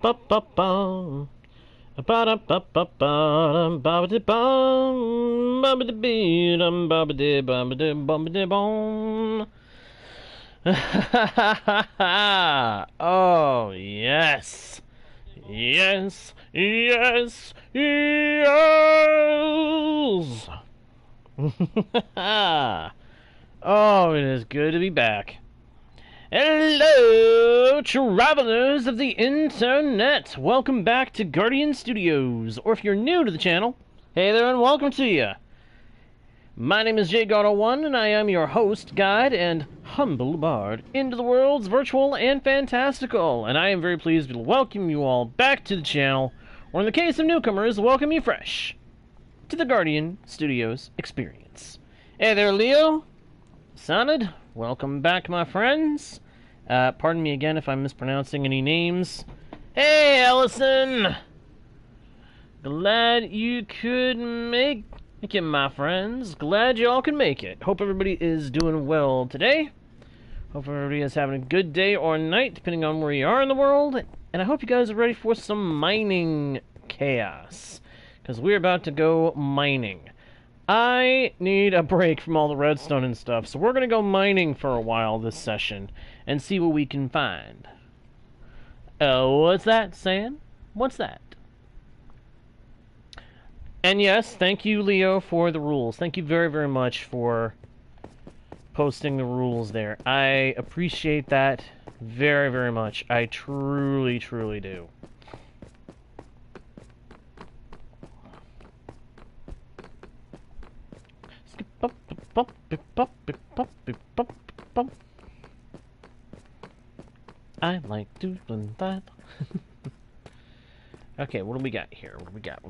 ba ba ba ba da ba ba ba ba ba da bum ba ba da bee dum ba ba da ba ba da bum ba da bum. Oh yes, yes, yes, yes. Oh, it is good to be back. Hello, travelers of the internet! Welcome back to Guardian Studios, or if you're new to the channel, hey there and welcome to you. My name is JGuard, and I am your host, guide, and humble bard into the worlds virtual and fantastical, and I am very pleased to welcome you all back to the channel, or in the case of newcomers, welcome you fresh to the Guardian Studios experience. Hey there, Leo. Sonid, welcome back, my friends. Pardon me again if I'm mispronouncing any names. Hey, Allison! Glad you could make it, my friends. Glad you all could make it. Hope everybody is doing well today. Hope everybody is having a good day or night, depending on where you are in the world. And I hope you guys are ready for some mining chaos, because we're about to go mining. I need a break from all the redstone and stuff, so we're going to go mining for a while this session and see what we can find. What's that, Sam? What's that? And yes, thank you, Leo, for the rules. Thank you very, very much for posting the rules there. I appreciate that very, very much. I truly, truly do. I like doing that. Okay, what do we got here? What do we got?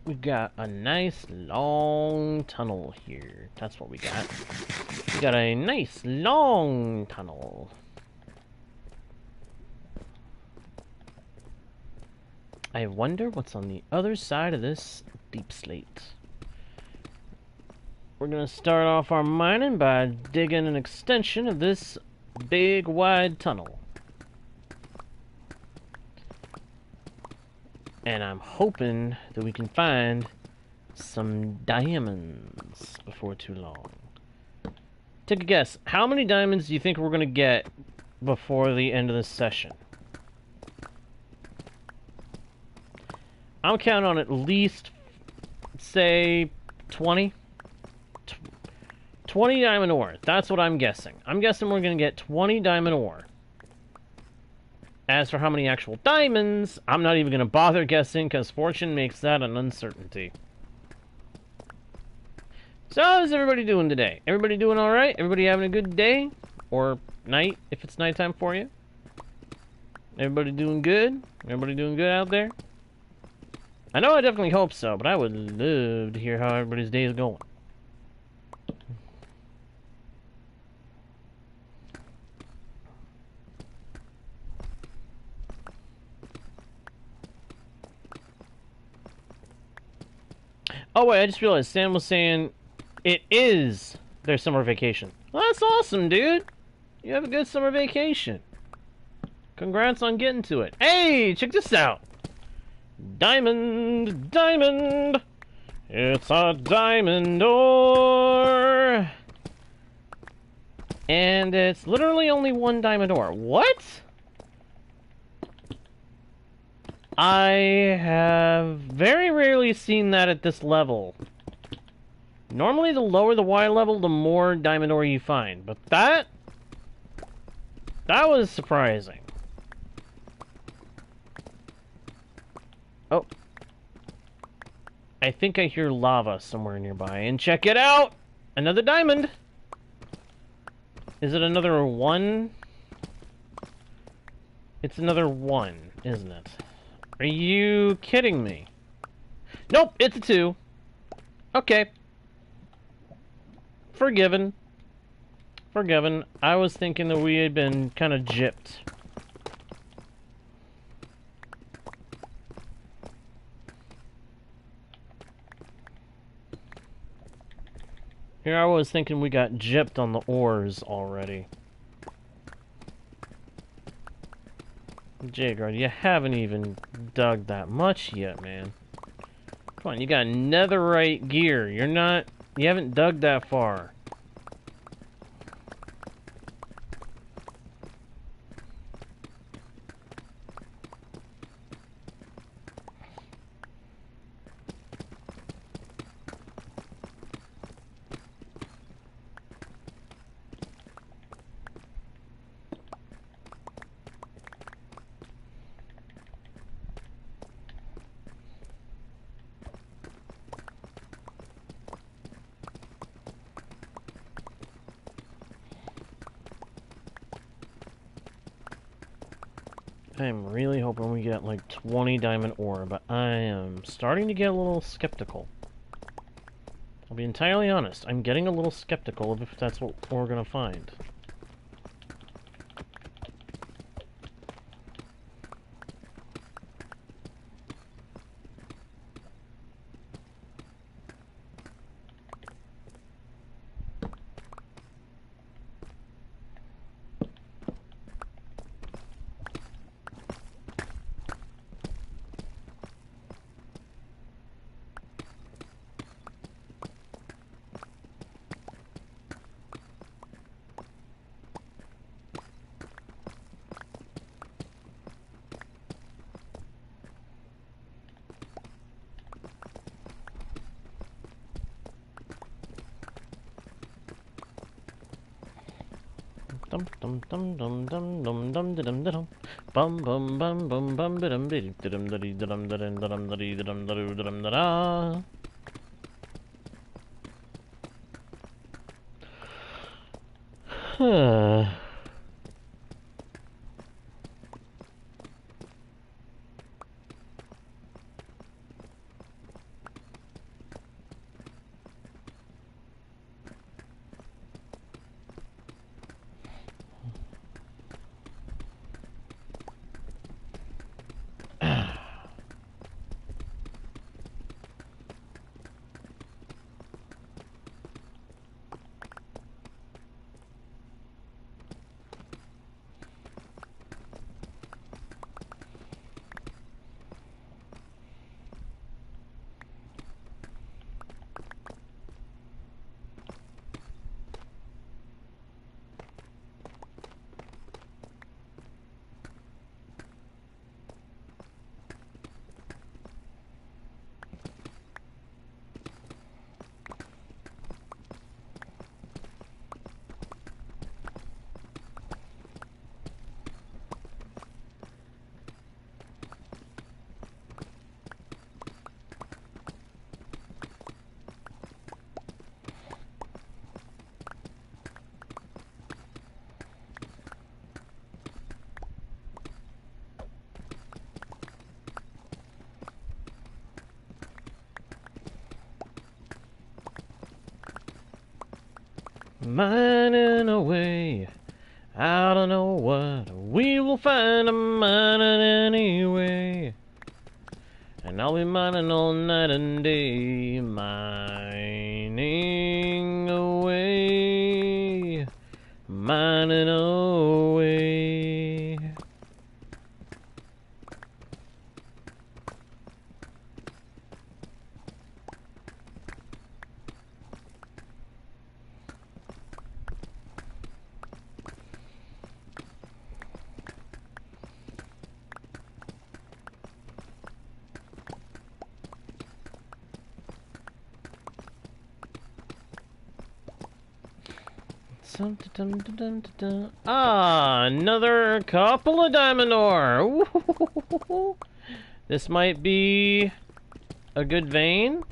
We got a nice long tunnel here. That's what we got. We got a nice long tunnel. I wonder what's on the other side of this deep slate. We're gonna start off our mining by digging an extension of this big wide tunnel. And I'm hoping that we can find some diamonds before too long. Take a guess. How many diamonds do you think we're gonna get before the end of this session? I'm counting on at least, say, 20. 20 diamond ore. That's what I'm guessing. I'm guessing we're going to get 20 diamond ore. As for how many actual diamonds, I'm not even going to bother guessing, because fortune makes that an uncertainty. So, how's everybody doing today? Everybody doing alright? Everybody having a good day? Or night, if it's nighttime for you? Everybody doing good? Everybody doing good out there? I know I definitely hope so, but I would love to hear how everybody's day is going. Oh wait, I just realized Sam was saying it is their summer vacation. Well, that's awesome, dude. You have a good summer vacation. Congrats on getting to it. Hey, check this out. Diamond, diamond. It's a diamond ore. And it's literally only one diamond ore. What? I have very rarely seen that at this level. Normally, the lower the Y level, the more diamond ore you find. But that was surprising. Oh. I think I hear lava somewhere nearby. And check it out! Another diamond! Is it another one? It's another one, isn't it? Are you kidding me? Nope, it's a 2. Okay. Forgiven. Forgiven. I was thinking that we had been kind of gypped. Here I was thinking we got gypped on the ores already. JGuard, you haven't even dug that much yet, man. Come on, you got netherite gear. You haven't dug that far. I'm really hoping we get like 20 diamond ore, but I am starting to get a little skeptical. I'll be entirely honest, I'm getting a little skeptical of if that's what we're gonna find. Dum dum dum dum dum dum dum dum dum bum bum bum bum bum dum dum dum dum dum dum dum dum dum. Mining away, I don't know what we will find. I'm mining anyway, and I'll be mining all night and day, mining away, mining away. Ah, another couple of diamond ore. Ooh, this might be a good vein.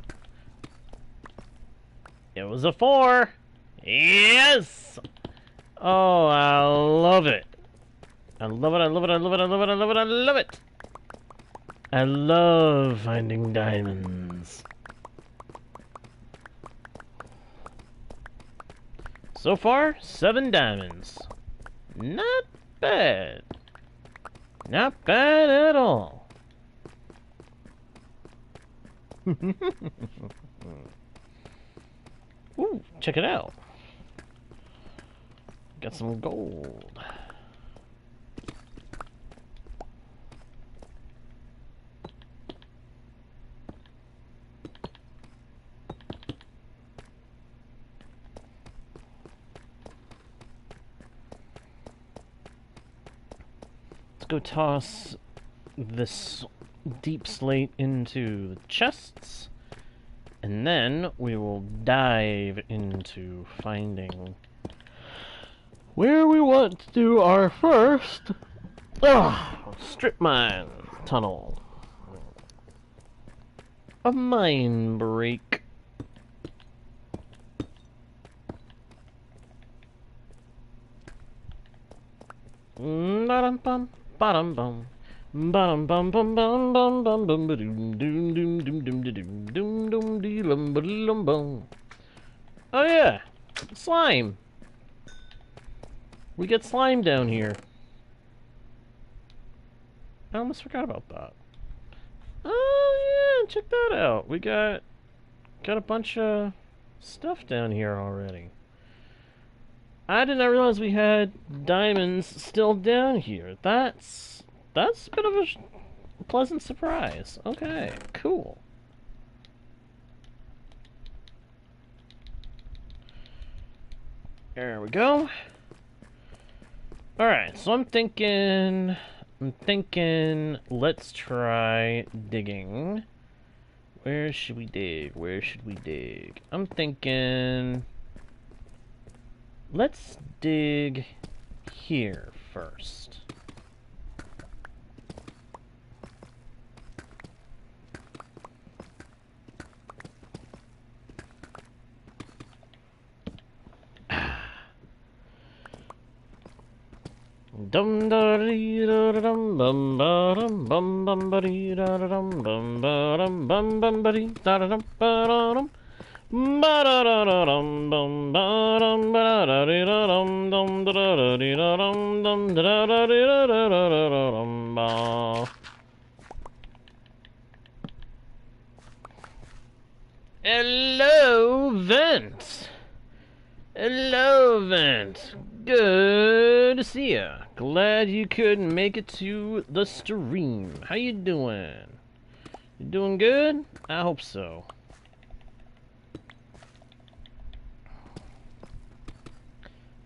It was a 4. Yes! Oh, I love it. I love it, I love it, I love it, I love it, I love it, I love it. I love finding diamonds. So far, 7 diamonds. Not bad. Not bad at all. Ooh, check it out. Got some gold. go toss this deep slate into the chests, and then we will dive into finding where we want to do our first strip mine tunnel. A mine break. Ba-dum-bum, ba-dum-bum. Bum bum bum bum bum bum bum ba doom doom doom doom doom doom doom doom dee lum ba lum bum. Oh yeah, slime. We get slime down here. I almost forgot about that. Oh yeah, check that out. We got a bunch of stuff down here already. I did not realize we had diamonds still down here. That's a bit of a pleasant surprise. Okay, cool. There we go. Alright, so I'm thinking, let's try digging. Where should we dig? Where should we dig? I'm thinking, let's dig here first. Dum da dee da dum bum ba dum bum bum ba dee da dum bum ba dum bum bum ba dee da dum ba dum ba da da da dum bum ba dum ba da dee da dum dum da da dee da dum dum da da dee da da da da dum ba. Hello, Vent. Hello, Vent. Good to see ya. Glad you couldn't make it to the stream. How you doing? You doing good? I hope so.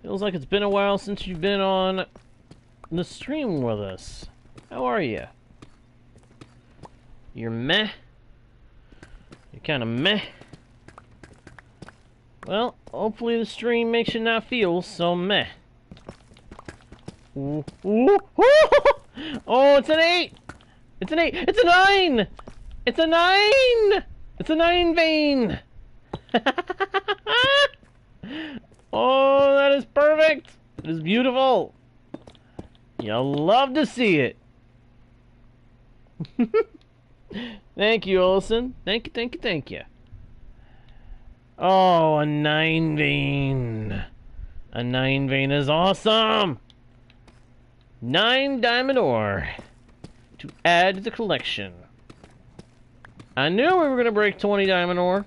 Feels like it's been a while since you've been on the stream with us. How are you? You're meh? You're kinda meh? Well, hopefully the stream makes you not feel so meh. Ooh, ooh, ooh. Oh, it's an 8! It's an 8! It's a 9! It's a 9! It's a 9 vein! Oh, that is perfect! It is beautiful! You'll love to see it! Thank you, Olson. Thank you, thank you, thank you. Oh, a 9 vein. A 9 vein is awesome! 9 diamond ore to add to the collection. I knew we were going to break 20 diamond ore.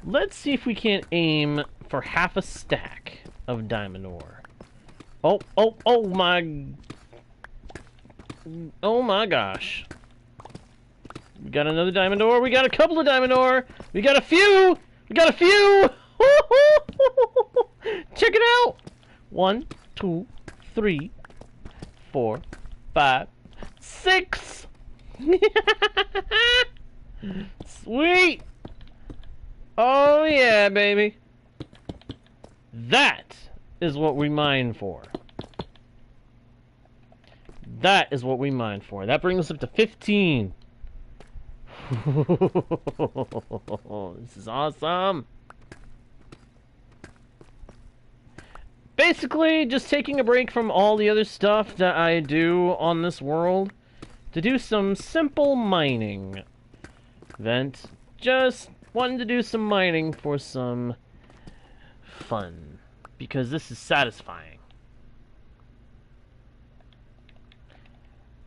Let's see if we can't aim for half a stack of diamond ore. Oh, oh, oh my... Oh my gosh. We got another diamond ore. We got a couple of diamond ore. We got a few. We got a few. Check it out. 1, 2, 3, 4, 5, 6. Sweet. Oh yeah, baby. That is what we mine for. That is what we mine for. That brings us up to 15. This is awesome. Basically, just taking a break from all the other stuff that I do on this world to do some simple mining. Vent. Just wanted to do some mining for some fun. Because this is satisfying.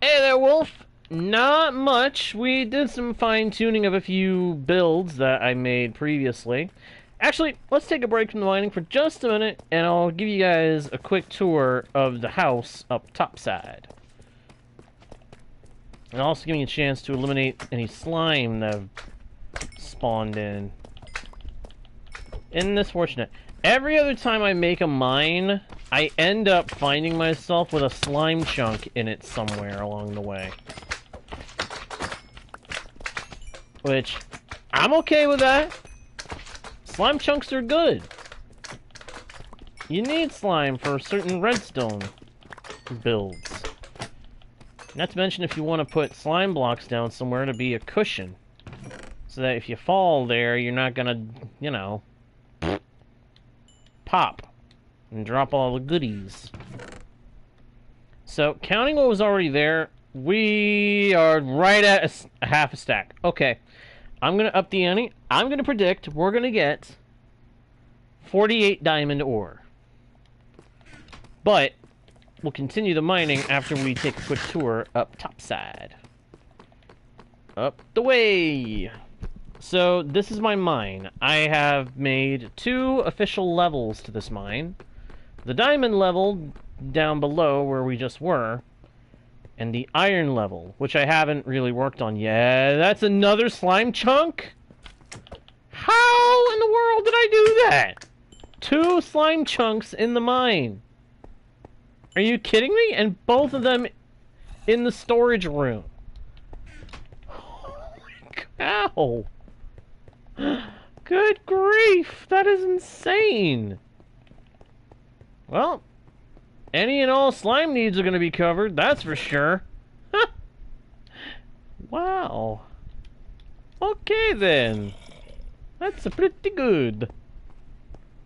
Hey there, Wolf. Not much. We did some fine-tuning of a few builds that I made previously. Actually, let's take a break from the mining for just a minute, and I'll give you guys a quick tour of the house up topside. And also give me a chance to eliminate any slime that have spawned in. Isn't this fortunate? Every other time I make a mine, I end up finding myself with a slime chunk in it somewhere along the way. Which, I'm okay with that. Slime chunks are good. You need slime for certain redstone builds. Not to mention if you want to put slime blocks down somewhere to be a cushion. So that if you fall there, you're not gonna, you know, pop and drop all the goodies. So, counting what was already there, we are right at a half a stack. Okay, I'm gonna up the ante. I'm gonna predict we're gonna get 48 diamond ore. But we'll continue the mining after we take a quick tour up topside. Up the way! So, this is my mine. I have made 2 official levels to this mine. The diamond level, down below where we just were, and the iron level, which I haven't really worked on yet. That's another slime chunk? How in the world did I do that? 2 slime chunks in the mine. Are you kidding me? And both of them in the storage room. Holy cow. Good grief. That is insane. Well, any and all slime needs are going to be covered. That's for sure. Wow. Okay then. That's pretty good.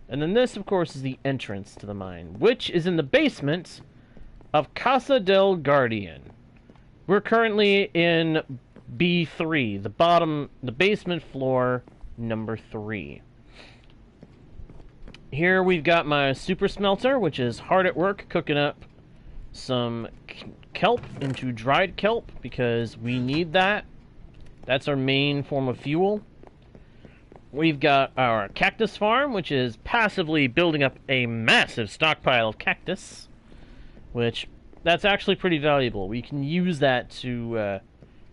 And then this, of course, is the entrance to the mine, which is in the basement of Casa del Guardian. We're currently in B3, the basement floor, number 3. Here we've got my super smelter, which is hard at work cooking up some kelp into dried kelp, because we need that. That's our main form of fuel. We've got our cactus farm, which is passively building up a massive stockpile of cactus, which, that's actually pretty valuable. We can use that to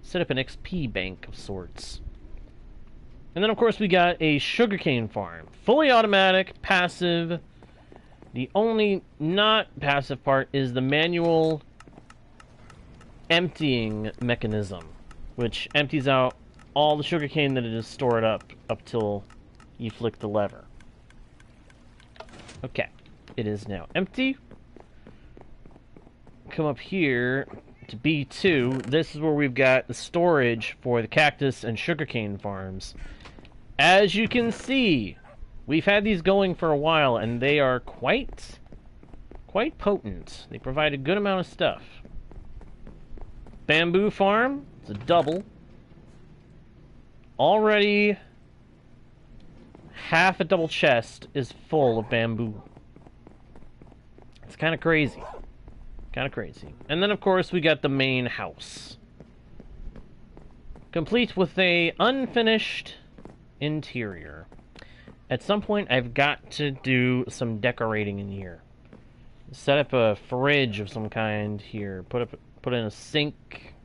set up an XP bank of sorts. And then, of course, we got a sugarcane farm. Fully automatic, passive. The only not passive part is the manual emptying mechanism, which empties out all the sugarcane that it is stored up till you flick the lever. Okay, it is now empty. Come up here to B2. This is where we've got the storage for the cactus and sugarcane farms. As you can see, we've had these going for a while, and they are quite potent. They provide a good amount of stuff. Bamboo farm, it's a double. Already, half a double chest is full of bamboo. It's kind of crazy. Kind of crazy. And then, of course, we got the main house. Complete with a unfinished interior. At some point, I've got to do some decorating in here. Set up a fridge of some kind here. Put in a sink.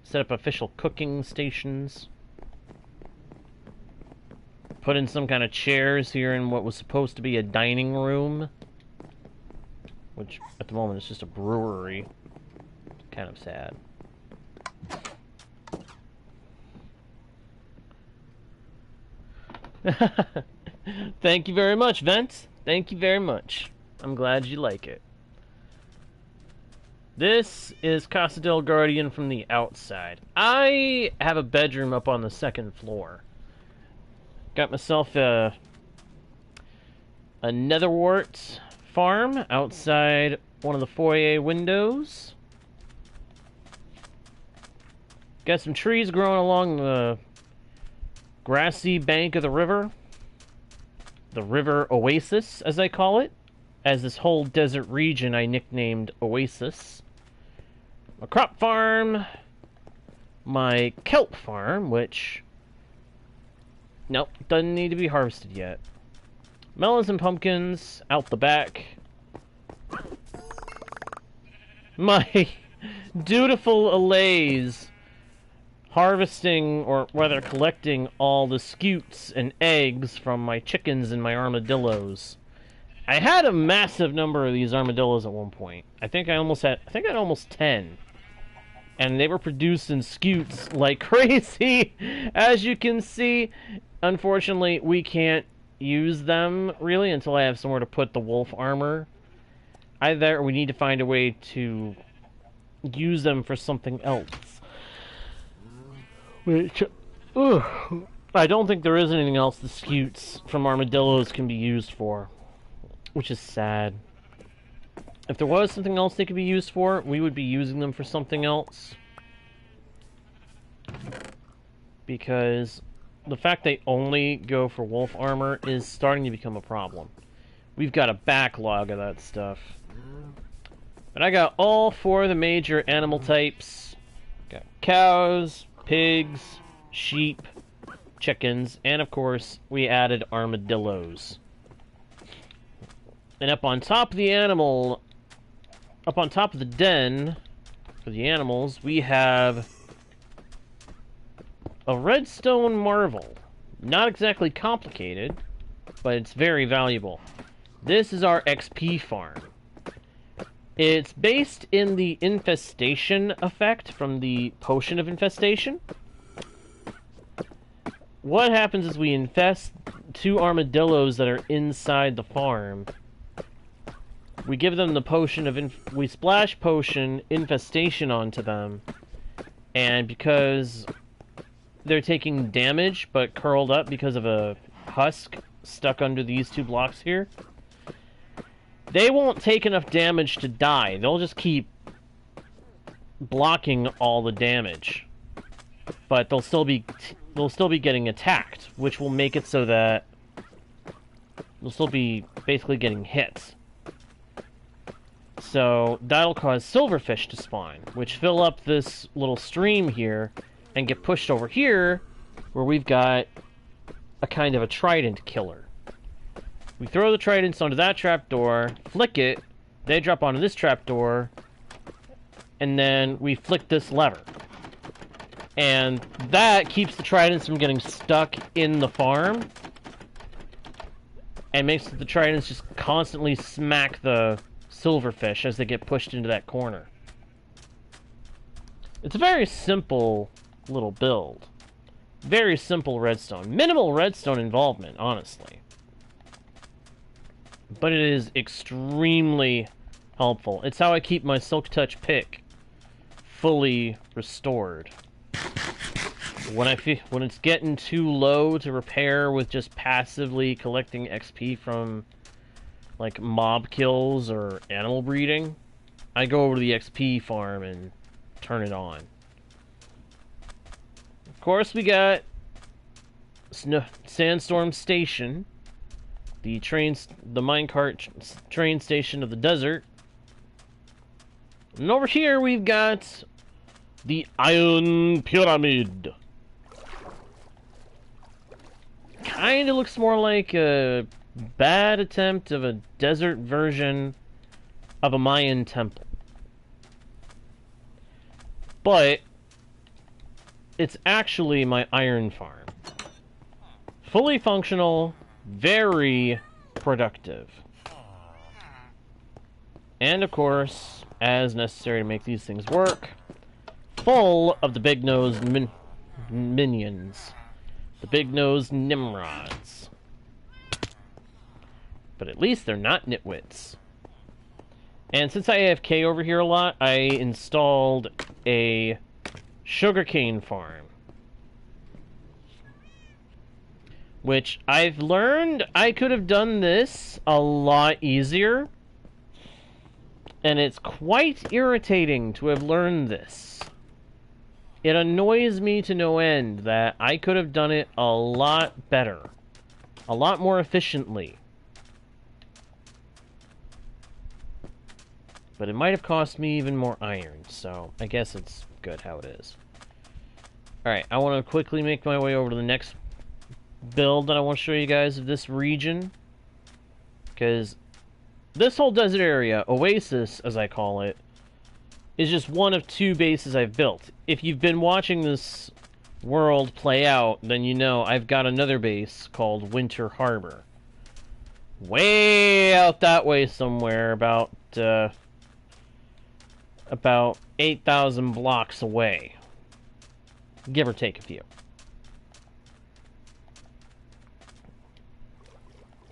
Set up official cooking stations. Put in some kind of chairs here in what was supposed to be a dining room. Which, at the moment, is just a brewery. Kind of sad. Thank you very much, Vent. Thank you very much. I'm glad you like it. This is Casa del Guardian from the outside. I have a bedroom up on the 2nd floor. Got myself a netherwort farm outside one of the foyer windows. Got some trees growing along the grassy bank of the river. The river Oasis, as I call it. As this whole desert region I nicknamed Oasis. A crop farm. My kelp farm, which... nope, doesn't need to be harvested yet. Melons and pumpkins out the back. My dutiful allays harvesting, or rather collecting, all the scutes and eggs from my chickens and my armadillos. I had a massive number of these armadillos at one point. I think I had almost 10. And they were produced in scutes like crazy. As you can see, unfortunately, we can't use them really until I have somewhere to put the wolf armor. Either we need to find a way to use them for something else. Which, I don't think there is anything else the scutes from armadillos can be used for. Which is sad. If there was something else they could be used for, we would be using them for something else. Because the fact they only go for wolf armor is starting to become a problem. We've got a backlog of that stuff. But I got all 4 of the major animal types. Got cows, pigs, sheep, chickens, and of course, we added armadillos. And up on top of the den for the animals, we have a redstone marvel. Not exactly complicated, but it's very valuable. This is our XP farm. It's based in the infestation effect from the potion of infestation. What happens is we infest 2 armadillos that are inside the farm. We give them the potion of we splash potion infestation onto them, and because they're taking damage but curled up because of a husk stuck under these 2 blocks here, they won't take enough damage to die. They'll just keep blocking all the damage, but they'll still be getting attacked, which will make it so that they'll still be basically getting hit. So that'll cause silverfish to spawn, which fill up this little stream here and get pushed over here where we've got a kind of a trident killer. We throw the tridents onto that trapdoor, flick it, they drop onto this trapdoor, and then we flick this lever. And that keeps the tridents from getting stuck in the farm and makes the tridents just constantly smack the silverfish as they get pushed into that corner. It's a very simple little build. Very simple redstone. Minimal redstone involvement, honestly. But it is extremely helpful. It's how I keep my Silk Touch pick fully restored. When it's getting too low to repair with just passively collecting XP from like mob kills or animal breeding, I go over to the XP farm and turn it on. Of course, we got Sandstorm Station, the minecart train station of the desert. And over here we've got the Iron Pyramid. Kinda looks more like a bad attempt of a desert version of a Mayan temple. But it's actually my iron farm. Fully functional, very productive. And of course, as necessary to make these things work, full of the big-nosed minions. The big-nosed Nimrods. But at least they're not nitwits. And since I AFK over here a lot, I installed a sugarcane farm. Which I've learned I could have done this a lot easier. And it's quite irritating to have learned this. It annoys me to no end that I could have done it a lot better. A lot more efficiently. But it might have cost me even more iron, so I guess it's good how it is. Alright, I want to quickly make my way over to the next build that I want to show you guys of this region. Because this whole desert area, Oasis as I call it, is just one of 2 bases I've built. If you've been watching this world play out, then you know I've got another base called Winter Harbor. way out that way somewhere, about 8,000 blocks away. Give or take a few.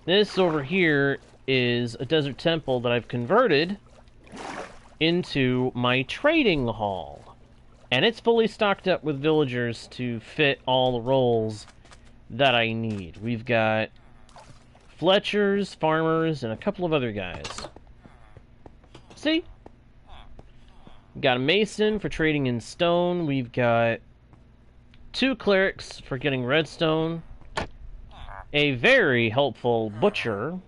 This over here is a desert temple that I've converted into my trading hall. And it's fully stocked up with villagers to fit all the roles that I need. We've got Fletchers, farmers, and a couple of other guys. See? We've got a mason for trading in stone. We've got 2 clerics for getting redstone. A very helpful butcher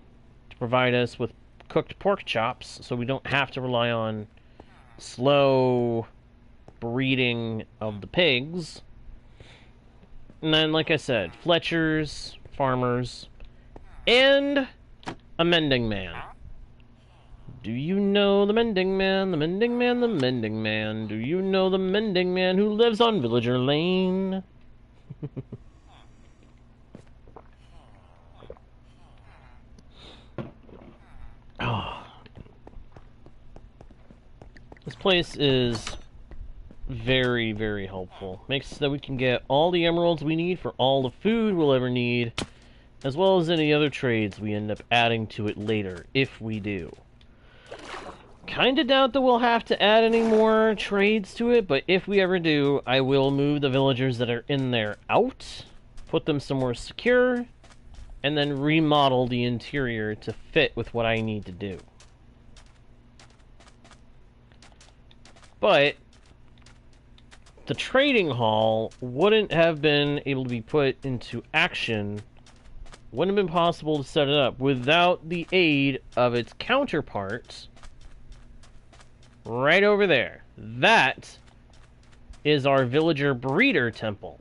to provide us with cooked pork chops so we don't have to rely on slow breeding of the pigs. And then, like I said, Fletchers, farmers, and a mending man. Do you know the mending man, the mending man, the mending man? Do you know the mending man who lives on Villager Lane? Oh. This place is very, very helpful. Makes so that we can get all the emeralds we need for all the food we'll ever need, as well as any other trades we end up adding to it later, if we do. Kinda doubt that we'll have to add any more trades to it, but if we ever do, I will move the villagers that are in there out, put them somewhere secure, and then remodel the interior to fit with what I need to do. But the trading hall wouldn't have been able to be put into action, wouldn't have been possible to set it up without the aid of its counterpart right over there. That is our villager breeder temple.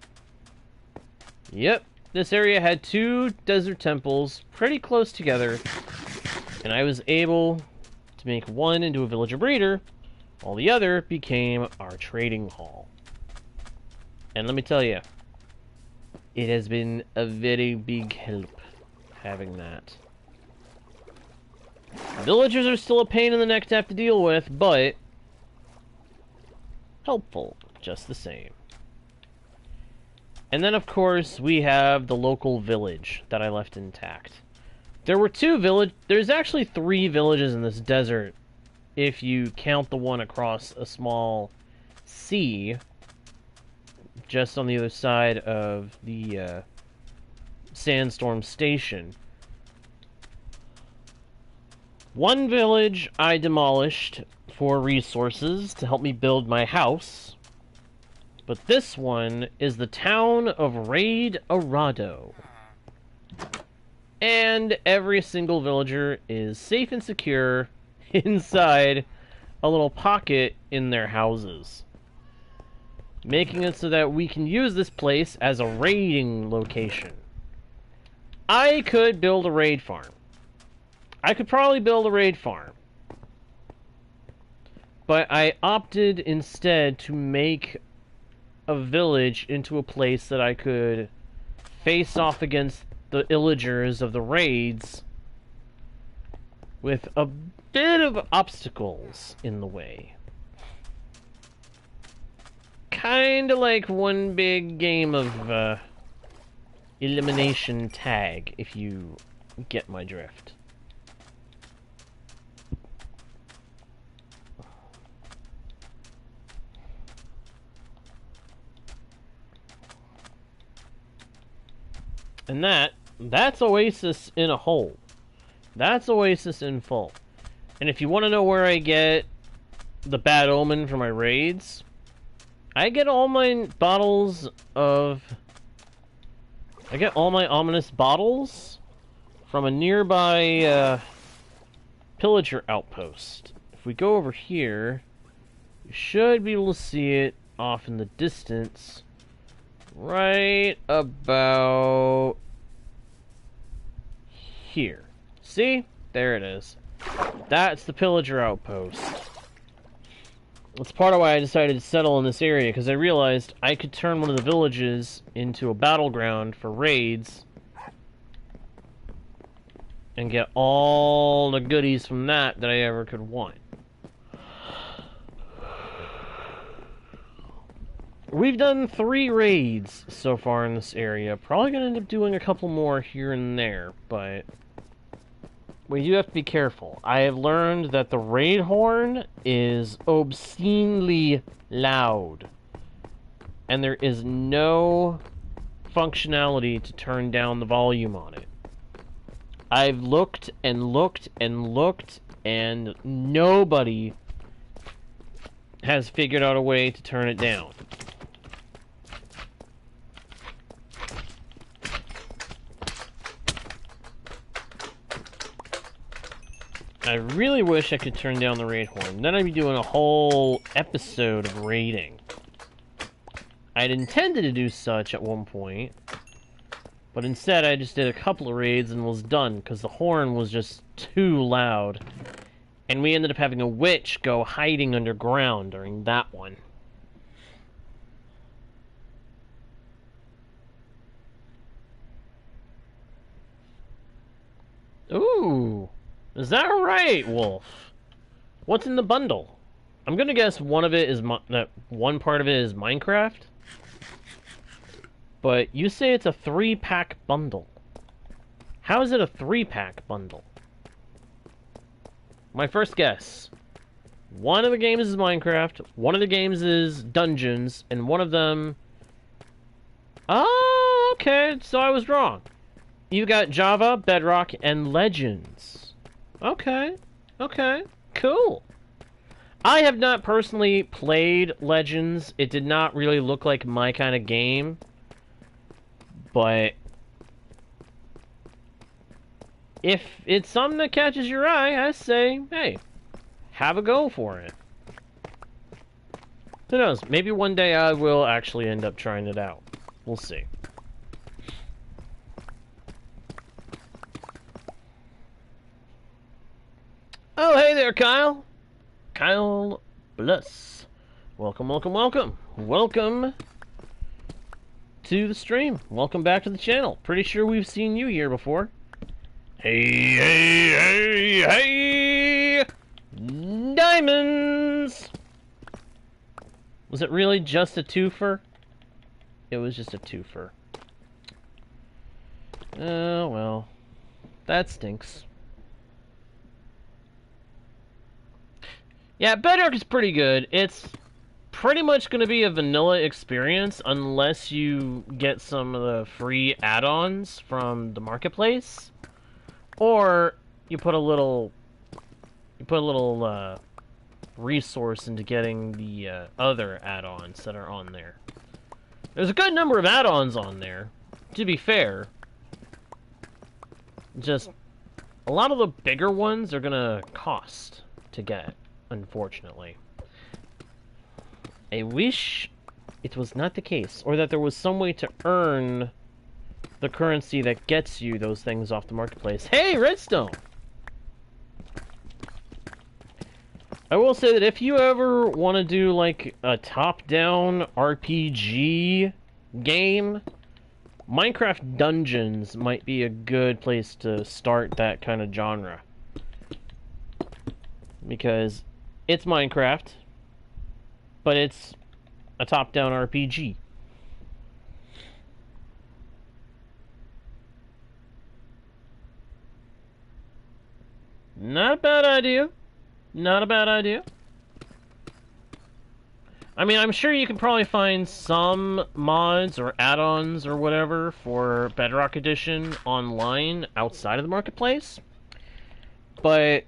Yep, this area had 2 desert temples pretty close together, and I was able to make one into a villager breeder, while the other became our trading hall. And let me tell you, it has been a very big help having that. Villagers are still a pain in the neck to have to deal with, but helpful just the same. And then, of course, we have the local village that I left intact. There were 2 there's actually 3 villages in this desert, if you count the one across a small sea, just on the other side of the Sandstorm Station. One village I demolished for resources to help me build my house, but this one is the town of Raid Arado. And every single villager is safe and secure inside a little pocket in their houses, making it so that we can use this place as a raiding location. I could build a raid farm. I could probably build a raid farm. But I opted instead to make a village into a place that I could face off against the illagers of the raids with a bit of obstacles in the way. Kinda like one big game of elimination tag, if you get my drift. And that's Oasis in a whole. That's Oasis in full. And if you want to know where I get the bad omen for my raids, I get all my bottles of... I get all my ominous bottles from a nearby pillager outpost. If we go over here, you should be able to see it off in the distance. Right about here. See? There it is. That's the pillager outpost. That's part of why I decided to settle in this area, because I realized I could turn one of the villages into a battleground for raids and get all the goodies from that I ever could want. We've done 3 raids so far in this area. Probably gonna end up doing a couple more here and there, but we do have to be careful. I have learned that the raid horn is obscenely loud, and there is no functionality to turn down the volume on it. I've looked and looked and looked, and nobody has figured out a way to turn it down. I really wish I could turn down the raid horn. Then I'd be doing a whole episode of raiding. I'd intended to do such at one point, but instead I just did a couple of raids and was done, because the horn was just too loud. And we ended up having a witch go hiding underground during that one. Ooh! Is that right, Wolf? What's in the bundle? I'm gonna guess one of it is that one part of it is Minecraft. But you say it's a 3-pack bundle. How is it a 3-pack bundle? My first guess. One of the games is Minecraft, one of the games is Dungeons, and one of them... Oh, okay, so I was wrong. You got Java, Bedrock, and Legends. Okay, okay, cool. I have not personally played Legends. It did not really look like my kind of game. But if it's something that catches your eye, I say, hey, have a go for it. Who knows? Maybe one day I will actually end up trying it out. We'll see. Oh, hey there, Kyle. Kyle Bliss. Welcome, welcome, welcome. Welcome to the stream. Welcome back to the channel. Pretty sure we've seen you here before. Hey, hey, hey, hey! Diamonds! Was it really just a twofer? It was just a twofer. Oh, well. That stinks. Yeah, Bedrock is pretty good. It's pretty much going to be a vanilla experience unless you get some of the free add-ons from the marketplace, or you put a little resource into getting the other add-ons that are on there. There's a good number of add-ons on there, to be fair. Just a lot of the bigger ones are gonna cost to get, unfortunately. I wish it was not the case, or that there was some way to earn the currency that gets you those things off the marketplace. Hey, Redstone! I will say that if you ever want to do, like, a top-down RPG game, Minecraft Dungeons might be a good place to start that kind of genre. Because it's Minecraft, but it's a top-down RPG. Not a bad idea. Not a bad idea. I mean, I'm sure you can probably find some mods or add-ons or whatever for Bedrock Edition online outside of the marketplace. But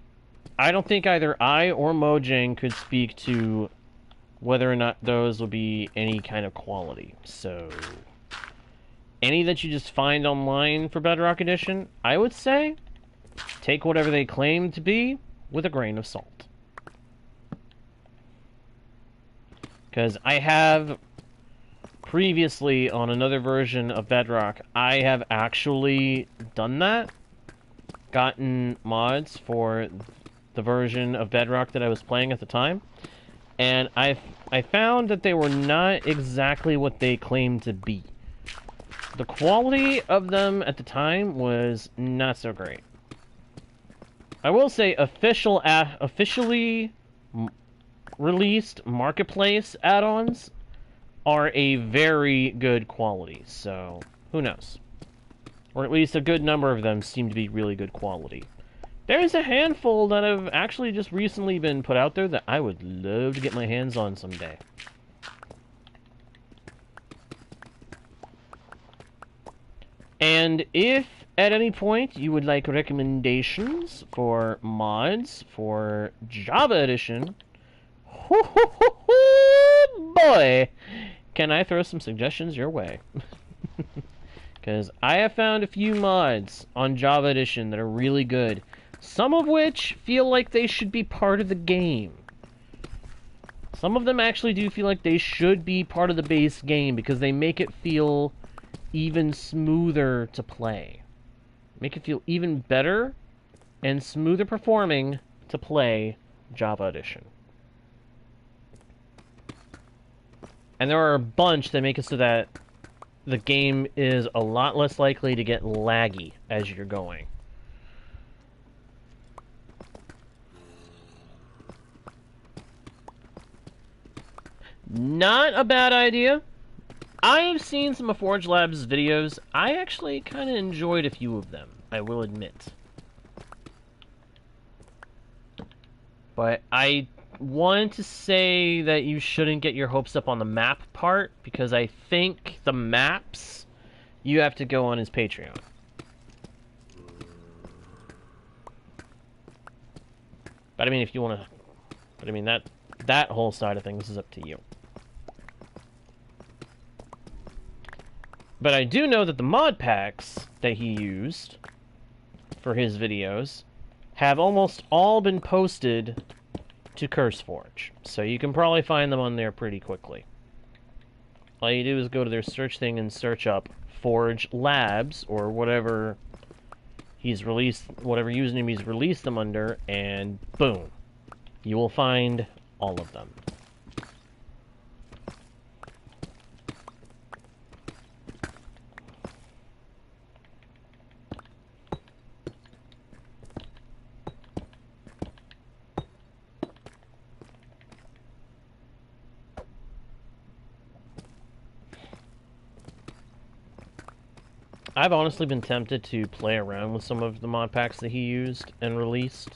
I don't think either I or Mojang could speak to whether or not those will be any kind of quality. So, any that you just find online for Bedrock Edition, I would say, take whatever they claim to be with a grain of salt. Because I have previously, on another version of Bedrock, I have actually done that. Gotten mods for the version of Bedrock that I was playing at the time. And I found that they were not exactly what they claimed to be. The quality of them at the time was not so great. I will say officially released marketplace add-ons are a very good quality, so who knows? Or at least a good number of them seem to be really good quality. There's a handful that have actually just recently been put out there that I would love to get my hands on someday. And if at any point you would like recommendations for mods for Java Edition, boy, can I throw some suggestions your way. Because I have found a few mods on Java Edition that are really good. Some of which feel like they should be part of the game. Some of them actually do feel like they should be part of the base game because they make it feel even smoother to play. Make it feel even better and smoother performing to play Java Edition. And there are a bunch that make it so that the game is a lot less likely to get laggy as you're going. Not a bad idea. I've seen some of Forge Labs' videos. I actually kind of enjoyed a few of them, I will admit. But I want to say that you shouldn't get your hopes up on the map part, because I think the maps, you have to go on his Patreon. But I mean, if you want to... But I mean, that whole side of things is up to you. But I do know that the mod packs that he used for his videos have almost all been posted to CurseForge, so you can probably find them on there pretty quickly. All you do is go to their search thing and search up Forge Labs, or whatever he's released, whatever username he's released them under, and boom, you will find all of them. I've honestly been tempted to play around with some of the mod packs that he used and released.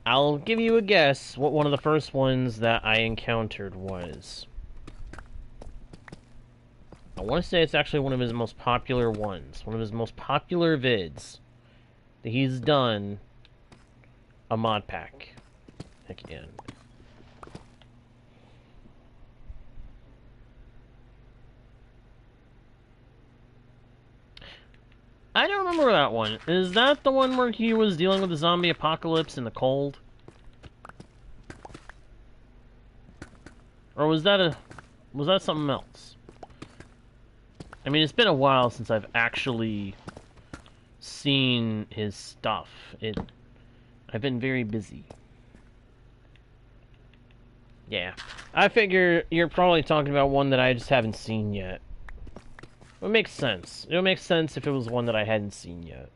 I'll give you a guess what one of the first ones that I encountered was. I want to say it's actually one of his most popular ones. One of his most popular vids that he's done a mod pack again. I don't remember that one. Is that the one where he was dealing with the zombie apocalypse in the cold? Or was that something else? I mean, it's been a while since I've actually seen his stuff. I've been very busy. Yeah. I figure you're probably talking about one that I just haven't seen yet. It makes sense. It would make sense if it was one that I hadn't seen yet.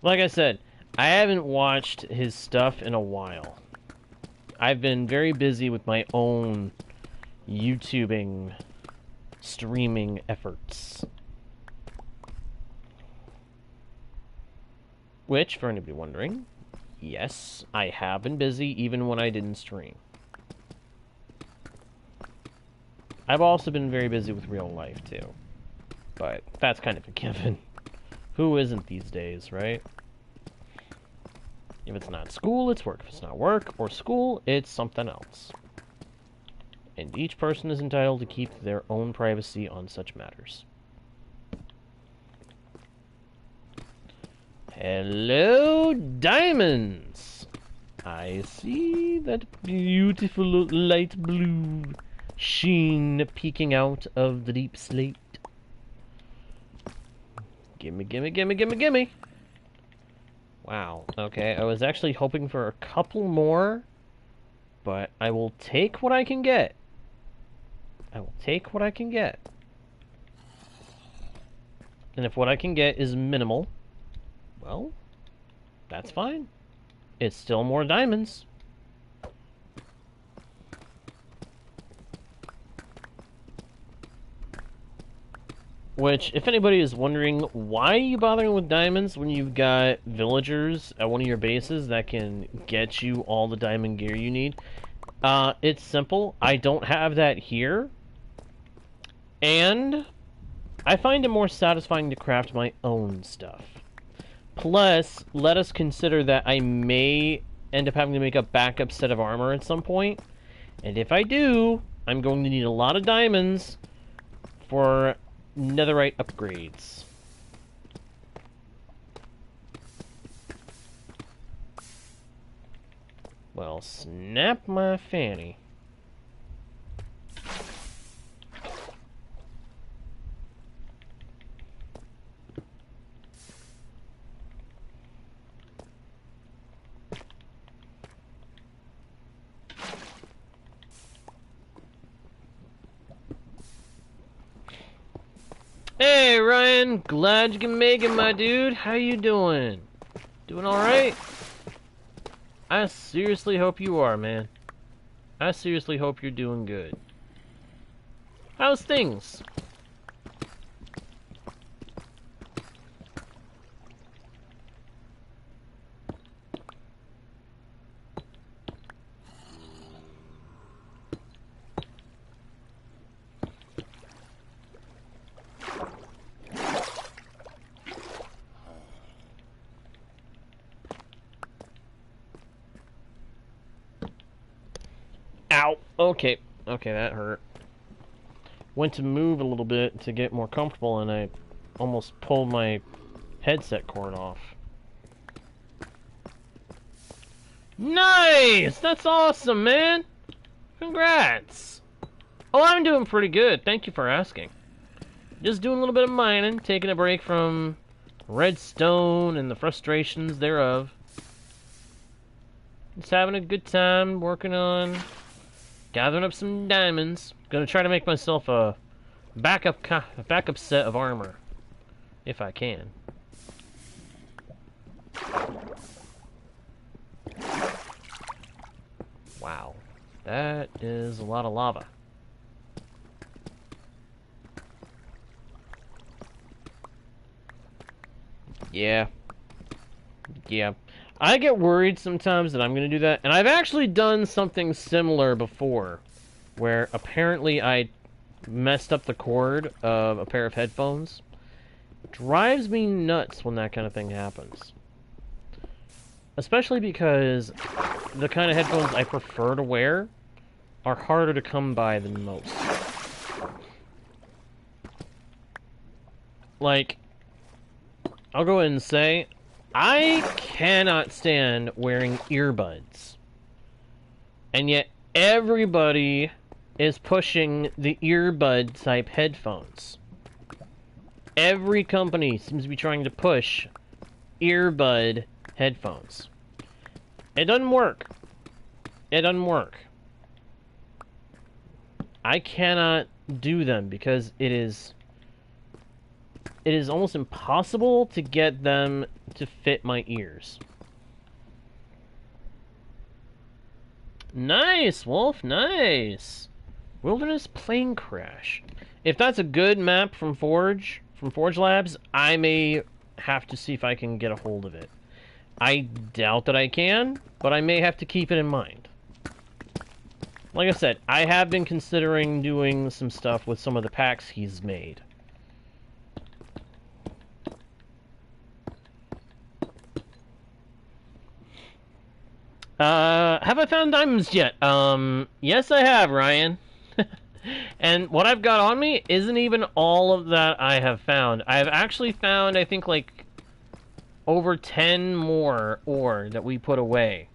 Like I said, I haven't watched his stuff in a while. I've been very busy with my own YouTubing, streaming efforts. Which, for anybody wondering, yes, I have been busy even when I didn't stream. I've also been very busy with real life, too. But that's kind of a given. Who isn't these days, right? If it's not school, it's work. If it's not work or school, it's something else. And each person is entitled to keep their own privacy on such matters. Hello, diamonds! I see that beautiful light blue sheen peeking out of the deep slate. Gimme, gimme, gimme, gimme, gimme! Wow, okay, I was actually hoping for a couple more, but I will take what I can get. I will take what I can get. And if what I can get is minimal, Well, that's fine. It's still more diamonds. Which, if anybody is wondering, why are you bothering with diamonds when you've got villagers at one of your bases that can get you all the diamond gear you need? It's simple. I don't have that here. And I find it more satisfying to craft my own stuff. Plus, let us consider that I may end up having to make a backup set of armor at some point. And if I do, I'm going to need a lot of diamonds for netherite upgrades. Well, snap my fanny. Hey Ryan, glad you can make it, my dude. How you doing? Doing alright? I seriously hope you are, man. I seriously hope you're doing good. How's things? Ow! Okay. Okay, that hurt. Went to move a little bit to get more comfortable and I almost pulled my headset cord off. Nice! That's awesome, man! Congrats! Oh, I'm doing pretty good. Thank you for asking. Just doing a little bit of mining, taking a break from redstone and the frustrations thereof. Just having a good time working on gathering up some diamonds. Gonna try to make myself a backup set of armor, if I can. Wow, that is a lot of lava. Yeah. I get worried sometimes that I'm going to do that, and I've actually done something similar before, where apparently I messed up the cord of a pair of headphones. It drives me nuts when that kind of thing happens. Especially because the kind of headphones I prefer to wear are harder to come by than most. Like, I'll go ahead and say, I cannot stand wearing earbuds. And yet everybody is pushing the earbud type headphones. Every company seems to be trying to push earbud headphones. It doesn't work. It doesn't work. I cannot do them because it is almost impossible to get them to fit my ears. Nice, Wolf, nice. Wilderness Plane Crash. If that's a good map from Forge Labs, I may have to see if I can get a hold of it. I doubt that I can, but I may have to keep it in mind. Like I said, I have been considering doing some stuff with some of the packs he's made. Have I found diamonds yet? Yes I have, Ryan. And what I've got on me isn't even all of that I have found. I've actually found, I think, like, over 10 more ore that we put away.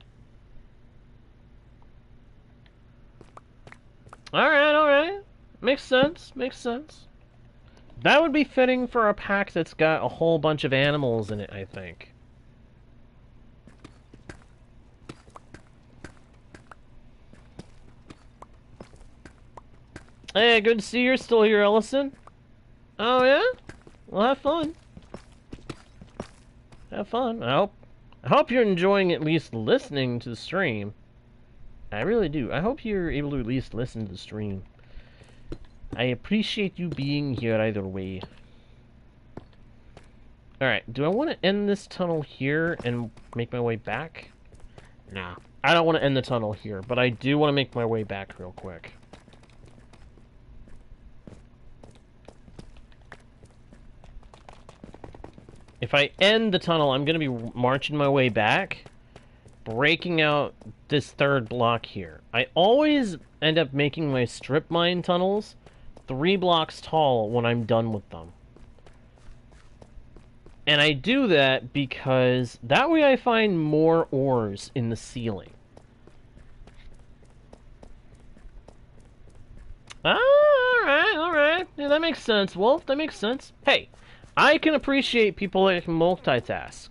Alright. Makes sense, makes sense. That would be fitting for a pack that's got a whole bunch of animals in it, I think. Hey, good to see you're still here, Ellison. Oh, yeah? Well, have fun. Have fun. I hope you're enjoying at least listening to the stream. I really do. I hope you're able to at least listen to the stream. I appreciate you being here either way. Alright, do I want to end this tunnel here and make my way back? Nah. I don't want to end the tunnel here, but I do want to make my way back real quick. If I end the tunnel, I'm going to be marching my way back, breaking out this third block here. I always end up making my strip mine tunnels 3 blocks tall when I'm done with them. And I do that because that way I find more ores in the ceiling. Ah, alright. Yeah, that makes sense, Wolf. That makes sense. Hey, I can appreciate people that can multitask.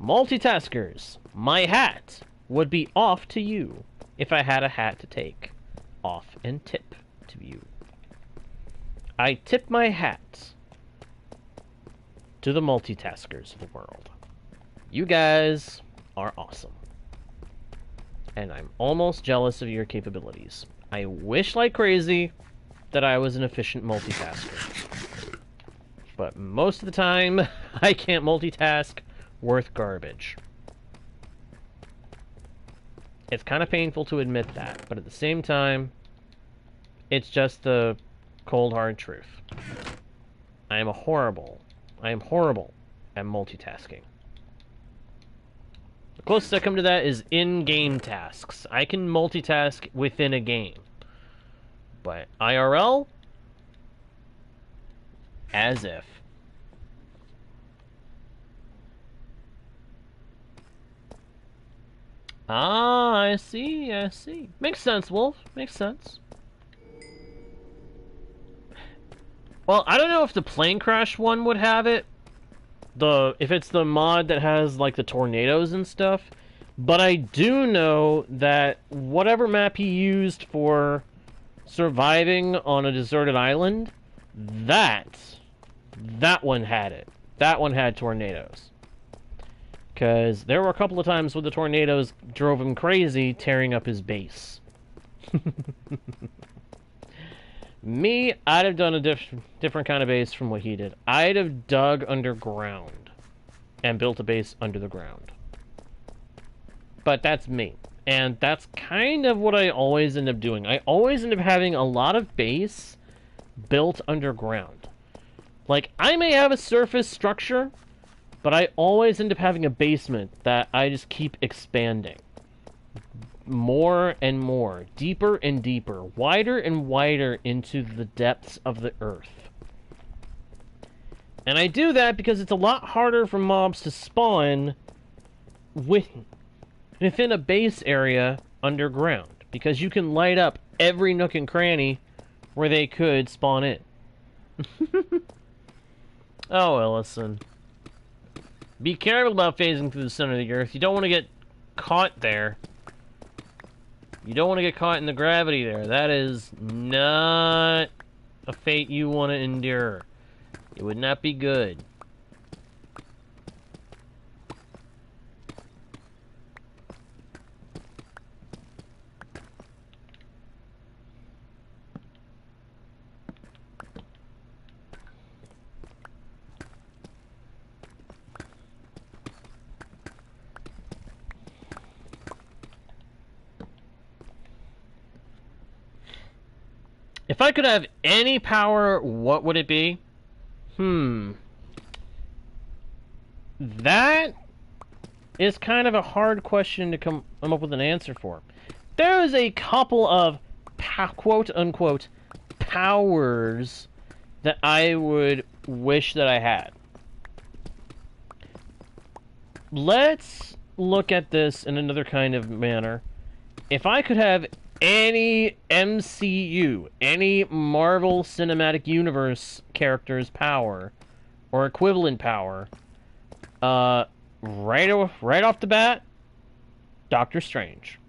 Multitaskers, my hat would be off to you if I had a hat to take. Off and tip to you. I tip my hat to the multitaskers of the world. You guys are awesome. And I'm almost jealous of your capabilities. I wish like crazy that I was an efficient multitasker. But most of the time, I can't multitask worth garbage. It's kind of painful to admit that, but at the same time, it's just the cold hard truth. I am horrible at multitasking. The closest I come to that is in-game tasks. I can multitask within a game. But IRL? As if. Ah, I see. Makes sense, Wolf. Makes sense. Well, I don't know if the plane crash one would have it. If it's the mod that has, like, the tornadoes and stuff. But I do know that whatever map he used for surviving on a deserted island, that one had it. That one had tornadoes. Because there were a couple of times where the tornadoes drove him crazy, tearing up his base. Me, I'd have done a different kind of base from what he did. I'd have dug underground and built a base under the ground. But that's me. And that's kind of what I always end up doing. I always end up having a lot of base built underground. Like, I may have a surface structure, but I always end up having a basement that I just keep expanding. More and more, deeper and deeper, wider and wider into the depths of the earth. And I do that because it's a lot harder for mobs to spawn within a base area underground, because you can light up every nook and cranny where they could spawn in. Oh, well, listen. Be careful about phasing through the center of the earth. You don't want to get caught there. You don't want to get caught in the gravity there. That is not a fate you want to endure. It would not be good. If I could have any power, what would it be? That is kind of a hard question to come up with an answer for. There is a couple of quote-unquote powers that I would wish that I had. Let's look at this in another kind of manner. If I could have any MCU, any Marvel Cinematic Universe character's power, or equivalent power, right off the bat, Doctor Strange.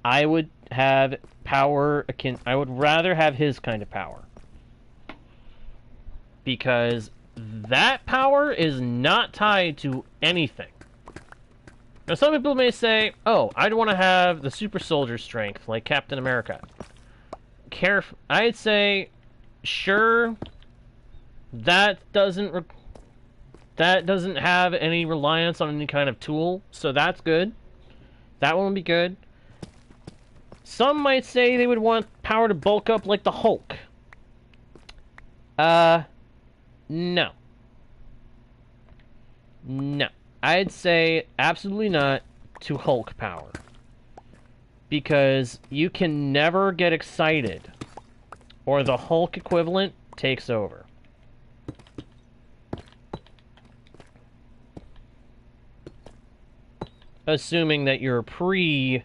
I would have power akin. I would rather have his kind of power, because that power is not tied to anything. Now, some people may say, oh, I'd want to have the super soldier strength, like Captain America. I'd say, sure, that doesn't have any reliance on any kind of tool, so that's good. That one would be good. Some might say they would want power to bulk up like the Hulk. No. No. I'd say absolutely not to Hulk power. Because you can never get excited, or the Hulk equivalent takes over. Assuming that you're pre-endgame.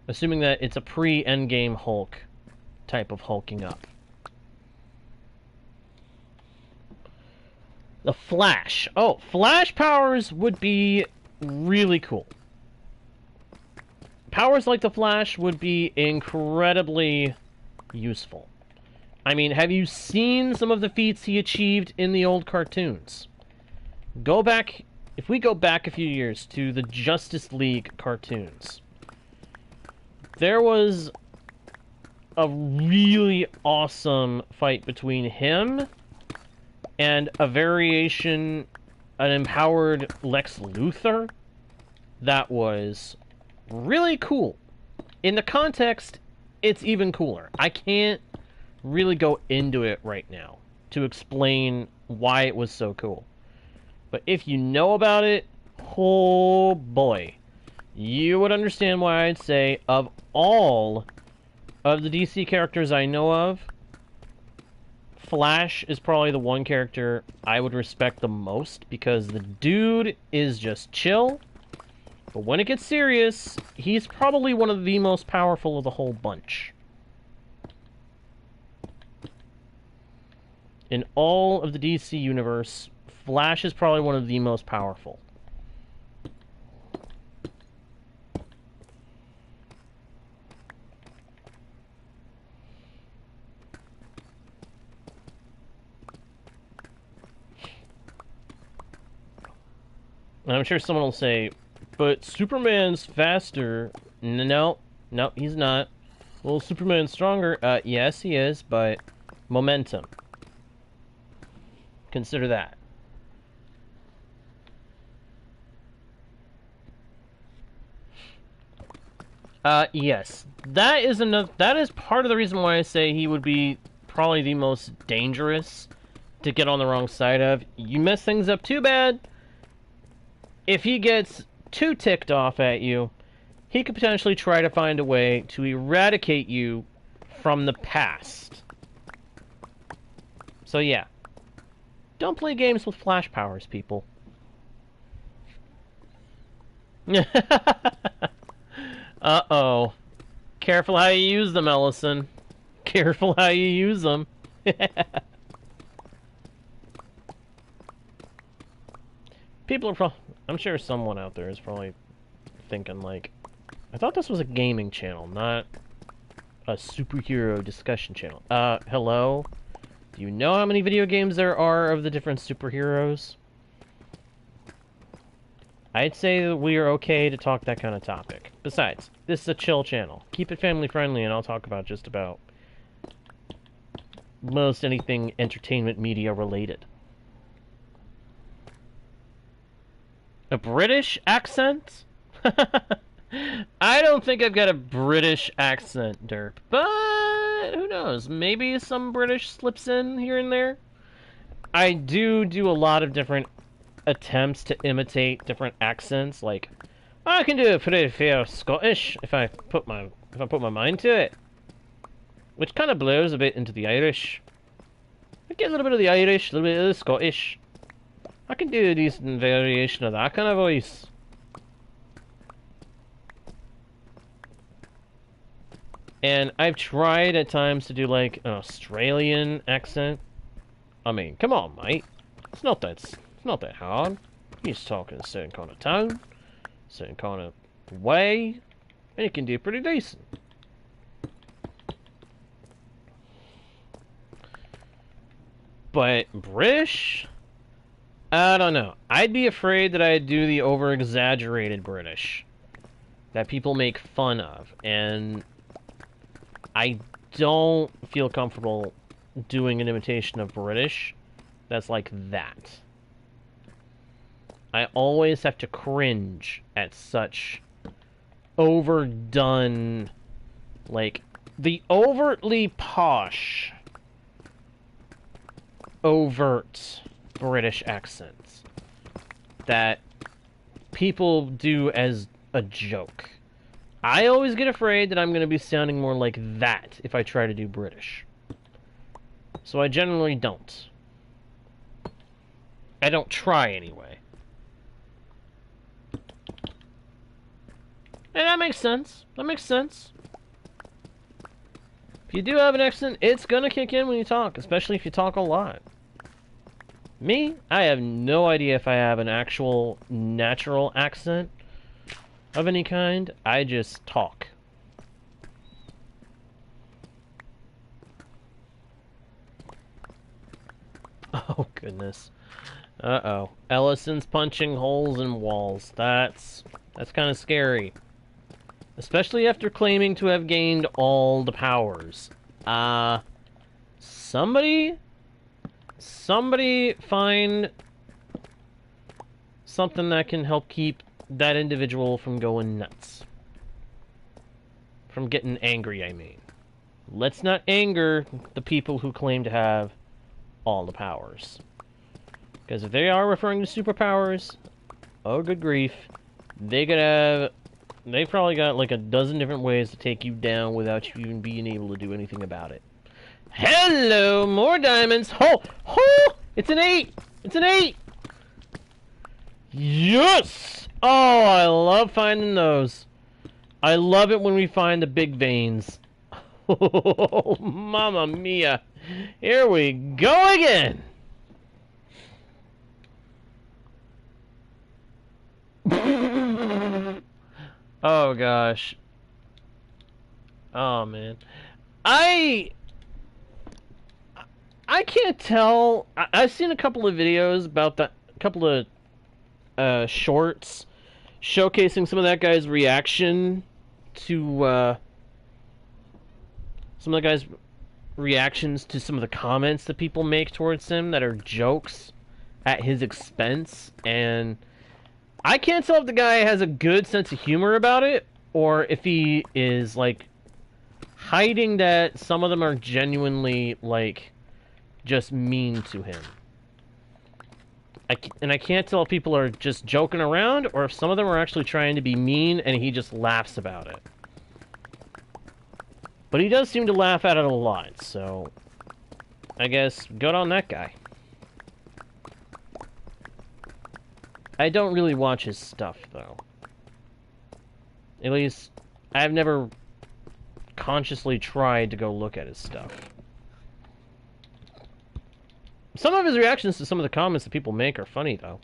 Assuming that it's a pre-endgame Hulk type of hulking up. The Flash. Oh, Flash powers would be really cool. Powers like the Flash would be incredibly useful. I mean, have you seen some of the feats he achieved in the old cartoons? Go back, if we go back a few years to the Justice League cartoons, there was a really awesome fight between him and a variation, an empowered Lex Luthor, that was really cool. In the context, it's even cooler. I can't really go into it right now to explain why it was so cool. But if you know about it, oh boy, you would understand why I'd say of all of the DC characters I know of, Flash is probably the one character I would respect the most, because the dude is just chill. But when it gets serious, he's probably one of the most powerful of the whole bunch. In all of the DC universe, Flash is probably one of the most powerful. And I'm sure someone will say, but Superman's faster. No, he's not. Well, Superman's stronger. Yes, he is, but momentum. Consider that. Yes. That is part of the reason why I say he would be probably the most dangerous to get on the wrong side of. You mess things up too bad, if he gets too ticked off at you, he could potentially try to find a way to eradicate you from the past. So yeah. Don't play games with flash powers, people. Uh-oh. Careful how you use them, Ellison. Careful how you use them. People are probably... I'm sure someone out there is probably thinking, like, I thought this was a gaming channel, not a superhero discussion channel. Hello? Do you know how many video games there are of the different superheroes? I'd say that we are okay to talk that kind of topic. Besides, this is a chill channel. Keep it family friendly and I'll talk about just about most anything entertainment media related. A British accent? I don't think I've got a British accent, Derp. But who knows? Maybe some British slips in here and there. I do a lot of different attempts to imitate different accents. Like, I can do a pretty fair Scottish if I put my mind to it. Which kind of blows a bit into the Irish. I get a little bit of the Irish, a little bit of the Scottish. I can do a decent variation of that kind of voice. And I've tried at times to do like an Australian accent. I mean, come on, mate. It's not that hard. You just talk in a certain kind of tone, certain kind of way, and you can do pretty decent. But British? I don't know. I'd be afraid that I'd do the over-exaggerated British that people make fun of, and I don't feel comfortable doing an imitation of British that's like that. I always have to cringe at such overdone, like, the overtly posh, overt British accents that people do as a joke. I always get afraid that I'm going to be sounding more like that if I try to do British. So I generally don't. I don't try anyway. And that makes sense. That makes sense. If you do have an accent, it's gonna kick in when you talk, especially if you talk a lot. Me, I have no idea if I have an actual natural accent of any kind. I just talk. Oh, goodness. Uh-oh. Ellison's punching holes in walls. That's kind of scary. Especially after claiming to have gained all the powers. Somebody find something that can help keep that individual from going nuts. From getting angry, I mean. Let's not anger the people who claim to have all the powers. Because if they are referring to superpowers, oh good grief, they probably got like a dozen different ways to take you down without you even being able to do anything about it. Hello, more diamonds. Oh, it's an 8. It's an 8. Yes. Oh, I love finding those. I love it when we find the big veins. Oh, mamma mia. Here we go again. Oh gosh. Oh man. I can't tell. I've seen a couple of videos about that, a couple of shorts showcasing some of that guy's reaction to some of the guy's reactions to some of the comments that people make towards him that are jokes at his expense, and I can't tell if the guy has a good sense of humor about it or if he is like hiding that some of them are genuinely like just mean to him. I can't tell if people are just joking around or if some of them are actually trying to be mean and he just laughs about it. But he does seem to laugh at it a lot, so I guess good on that guy. I don't really watch his stuff, though. At least, I've never consciously tried to go look at his stuff. Some of his reactions to some of the comments that people make are funny, though.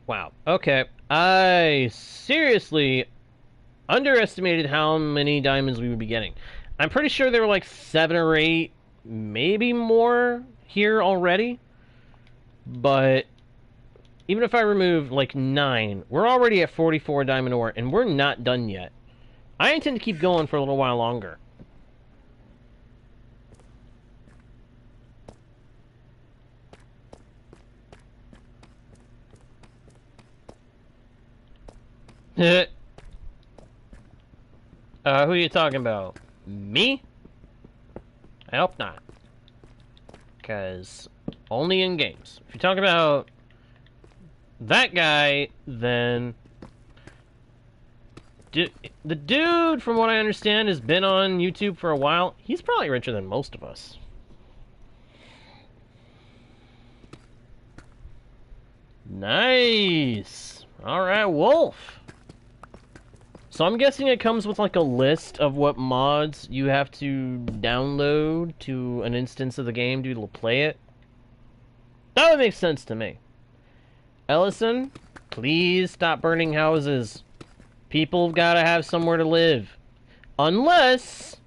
Wow. Okay. I seriously underestimated how many diamonds we would be getting. I'm pretty sure there were like 7 or 8, maybe more here already. But even if I remove like 9, we're already at 44 diamond ore, and we're not done yet. I intend to keep going for a little while longer. Who are you talking about? Me? I hope not. Because only in games. If you're talking about that guy, then the dude, from what I understand, has been on YouTube for a while. He's probably richer than most of us. Nice. Alright, Wolf. So I'm guessing it comes with like a list of what mods you have to download to an instance of the game to play it. That would make sense to me. Ellison, please stop burning houses. People have got to have somewhere to live. Unless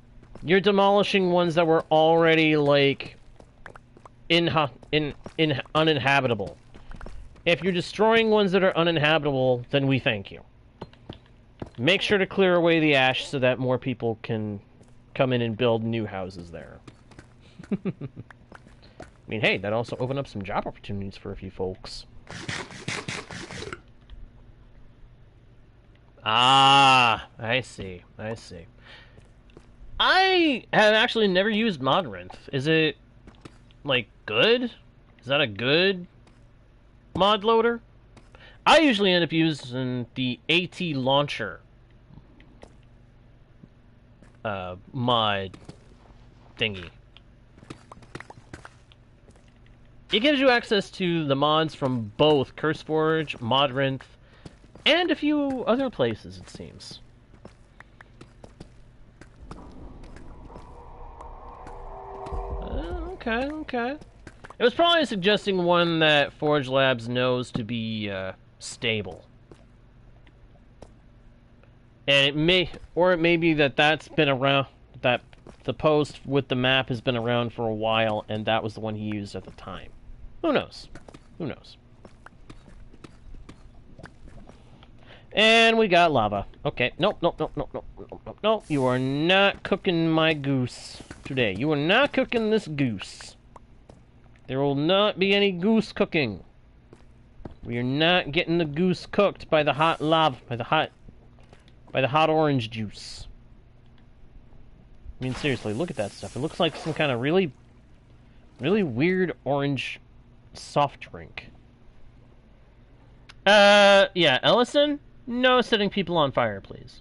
you're demolishing ones that were already, like, uninhabitable. If you're destroying ones that are uninhabitable, then we thank you. Make sure to clear away the ash so that more people can come in and build new houses there. I mean, hey, that also opened up some job opportunities for a few folks. Ah, I see. I see. I have actually never used Modrinth. Is it, like, good? Is that a good mod loader? I usually end up using the AT Launcher mod thingy. It gives you access to the mods from both CurseForge, Modrinth, and a few other places, it seems. Okay, okay. It was probably suggesting one that Forge Labs knows to be stable. And it may be that that's been around, that the post with the map has been around for a while, and that was the one he used at the time. Who knows? Who knows? And we got lava. Okay, nope, nope, nope, nope, nope, nope, nope, nope. You are not cooking my goose today. You are not cooking this goose. There will not be any goose cooking. We are not getting the goose cooked by the hot lava, by the hot orange juice. I mean, seriously, look at that stuff. It looks like some kind of really weird orange soft drink. Yeah, Ellison? No setting people on fire, please.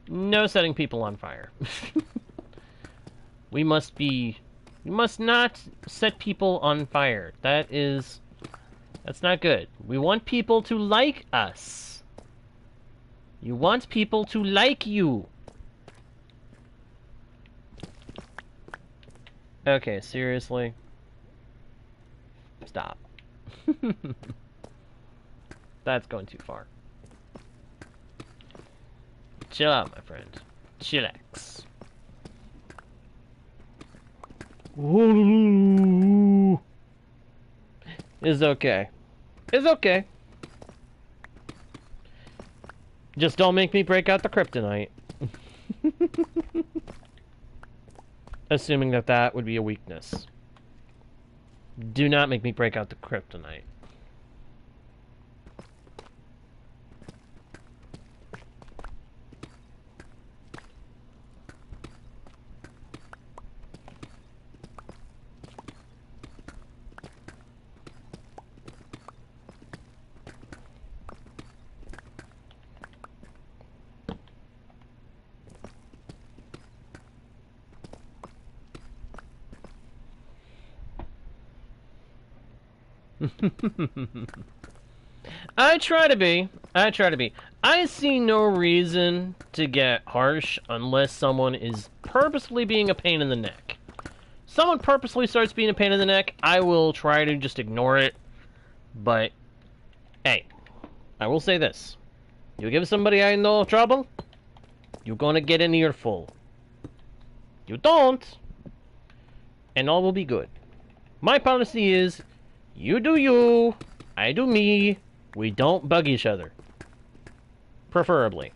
No setting people on fire. We must not set people on fire. That's not good. We want people to like us. You want people to like you. Okay, seriously? Stop. That's going too far. Chill out, my friend. Chillax. Ooh. It's okay. It's okay. Just don't make me break out the kryptonite. Assuming that would be a weakness. Do not make me break out the kryptonite. I try to be. I see no reason to get harsh unless someone is purposely being a pain in the neck. Someone purposely starts being a pain in the neck, I will try to just ignore it. But, hey, I will say this. You give somebody I know trouble, you're gonna get an earful. You don't, and all will be good. My policy is, you do you, I do me, we don't bug each other. Preferably.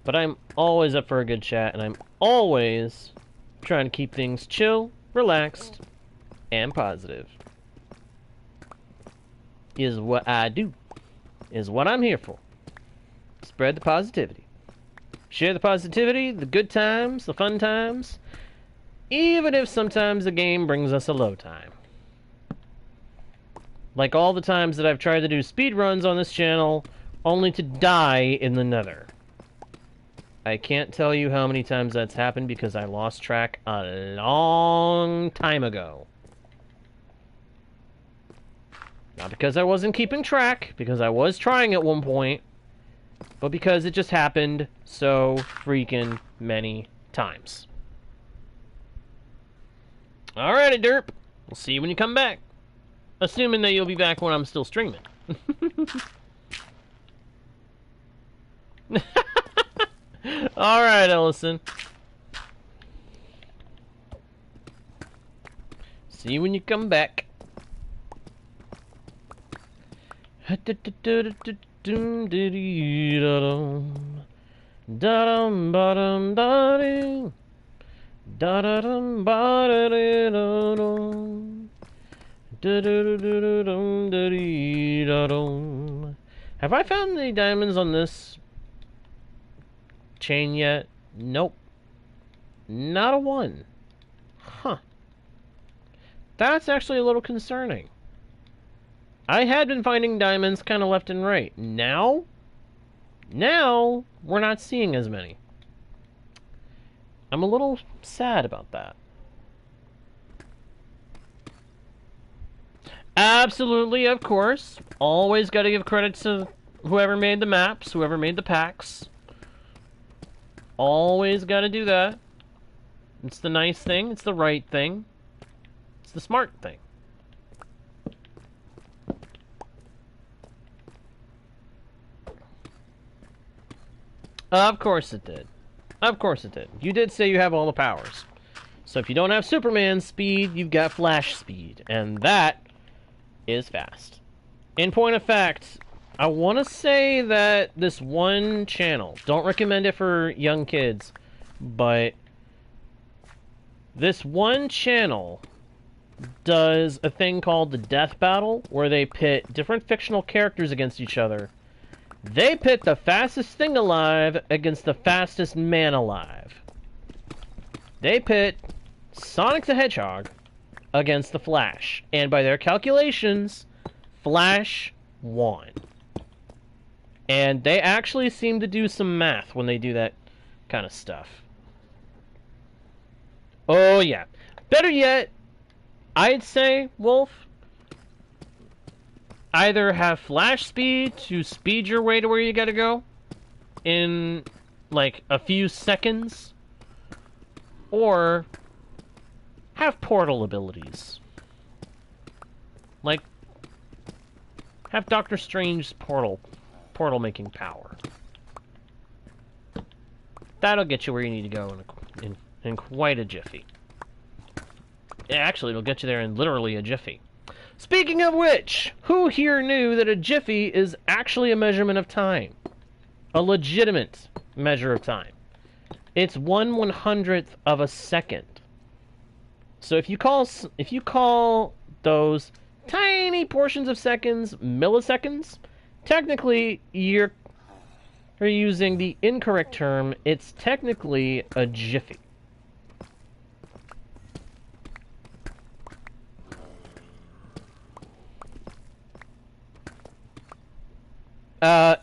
But I'm always up for a good chat, and I'm always trying to keep things chill, relaxed, and positive. Is what I do. Is what I'm here for. Spread the positivity. Share the positivity, the good times, the fun times, even if sometimes the game brings us a low time. Like all the times that I've tried to do speedruns on this channel, only to die in the nether. I can't tell you how many times that's happened because I lost track a long time ago. Not because I wasn't keeping track, because I was trying at one point, but because it just happened so freaking many times. Alrighty, derp. We'll see you when you come back. Assuming that you'll be back when I'm still streaming. Alright, Ellison. See you when you come back. Have I found any diamonds on this chain yet? Nope. Not a one. Huh. That's actually a little concerning. I had been finding diamonds kind of left and right. Now, we're not seeing as many. I'm a little sad about that. Absolutely, of course. Always got to give credit to whoever made the maps, whoever made the packs. Always got to do that. It's the nice thing. It's the right thing. It's the smart thing. Of course it did. Of course it did. You did say you have all the powers. So if you don't have Superman speed, you've got Flash speed. And that is fast. In point of fact, I want to say that this one channel, don't recommend it for young kids, but this one channel does a thing called the Death Battle, where they pit different fictional characters against each other. They pit the fastest thing alive against the fastest man alive. They pit Sonic the Hedgehog against the Flash. And by their calculations, Flash won. And they actually seem to do some math when they do that kind of stuff. Oh yeah. Better yet, I'd say, Wolf, either have Flash speed to speed your way to where you gotta go in, like, a few seconds, or have portal abilities. Like, have Doctor Strange's portal making power. That'll get you where you need to go in quite a jiffy. Actually, it'll get you there in literally a jiffy. Speaking of which, who here knew that a jiffy is actually a measurement of time? A legitimate measure of time. It's 1/100th of a second. So if you call those tiny portions of seconds milliseconds, technically you're using the incorrect term. It's technically a jiffy.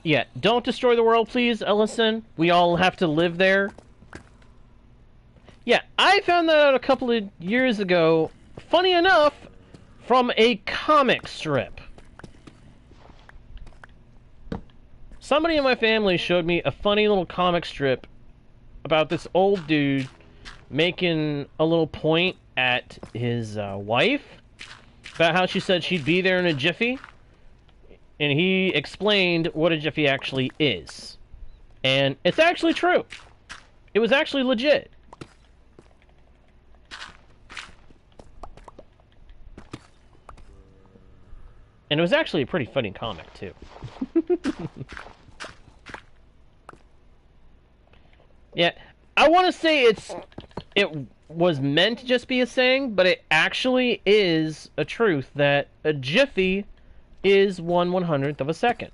Yeah, don't destroy the world, please, Ellison. We all have to live there. Yeah, I found that out a couple of years ago, funny enough, from a comic strip. Somebody in my family showed me a funny little comic strip about this old dude making a little point at his wife about how she said she'd be there in a jiffy. And he explained what a jiffy actually is. And it's actually true. It was actually legit. And it was actually a pretty funny comic, too. Yeah, I want to say it was meant to just be a saying, but it actually is a truth that a jiffy is 1/100th of a second.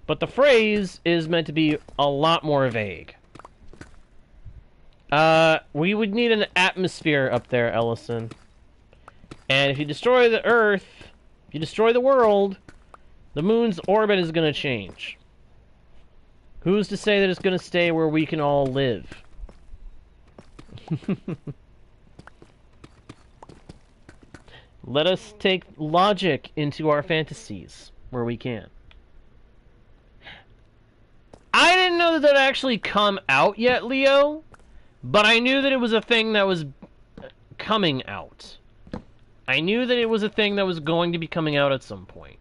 But the phrase is meant to be a lot more vague. We would need an atmosphere up there, Ellison. And if you destroy the Earth, if you destroy the world, the moon's orbit is going to change. Who's to say that it's going to stay where we can all live? Let us take logic into our fantasies where we can. I didn't know that actually come out yet, Leo, but I knew that it was a thing that was coming out. I knew that it was a thing that was going to be coming out at some point.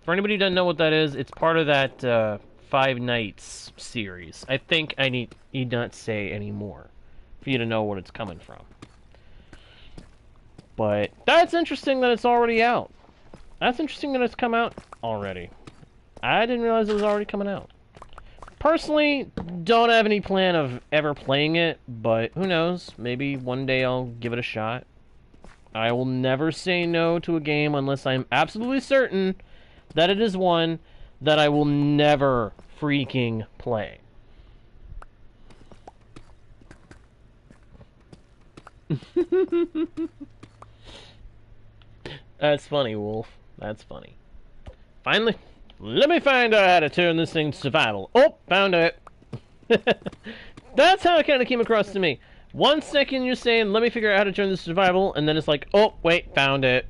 For anybody who doesn't know what that is, it's part of that Five Nights series. I think I need not say any more for you to know what it's coming from. But that's interesting that it's already out. That's interesting that it's come out already. I didn't realize it was already coming out. Personally, don't have any plan of ever playing it, but who knows? Maybe one day I'll give it a shot. I will never say no to a game unless I'm absolutely certain that it is one that I will never freaking play. That's funny, Wolf. That's funny. Finally, let me find out how to turn this thing to survival. Oh, found it. That's how it kind of came across to me. 1 second you're saying, let me figure out how to turn this to survival, and then it's like, oh, wait, found it.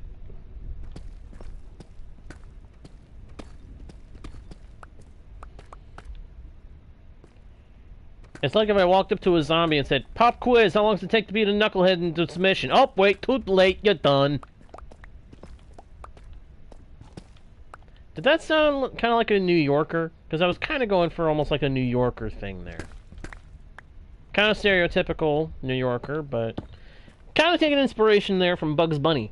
It's like if I walked up to a zombie and said, pop quiz, how long does it take to beat a knucklehead into submission? Oh, wait, too late, you're done. Did that sound kind of like a New Yorker? Because I was kind of going for almost like a New Yorker thing there. Kind of stereotypical New Yorker, but kind of taking inspiration there from Bugs Bunny.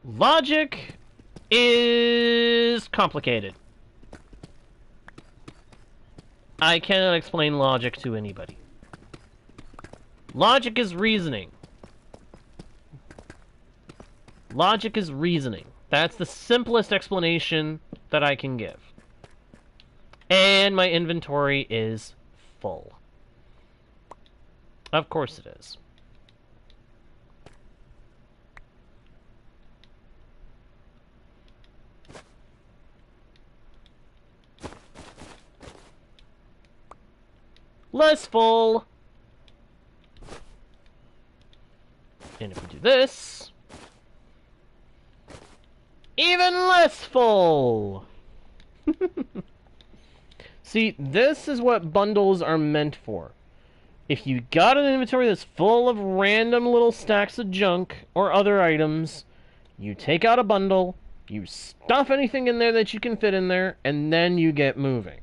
Logic is complicated. I cannot explain logic to anybody. Logic is reasoning. Logic is reasoning. That's the simplest explanation that I can give. And my inventory is full. Of course it is. Less full. And if we do this, even less full. See, this is what bundles are meant for. If you got an inventory that's full of random little stacks of junk or other items, you take out a bundle, you stuff anything in there that you can fit in there, and then you get moving.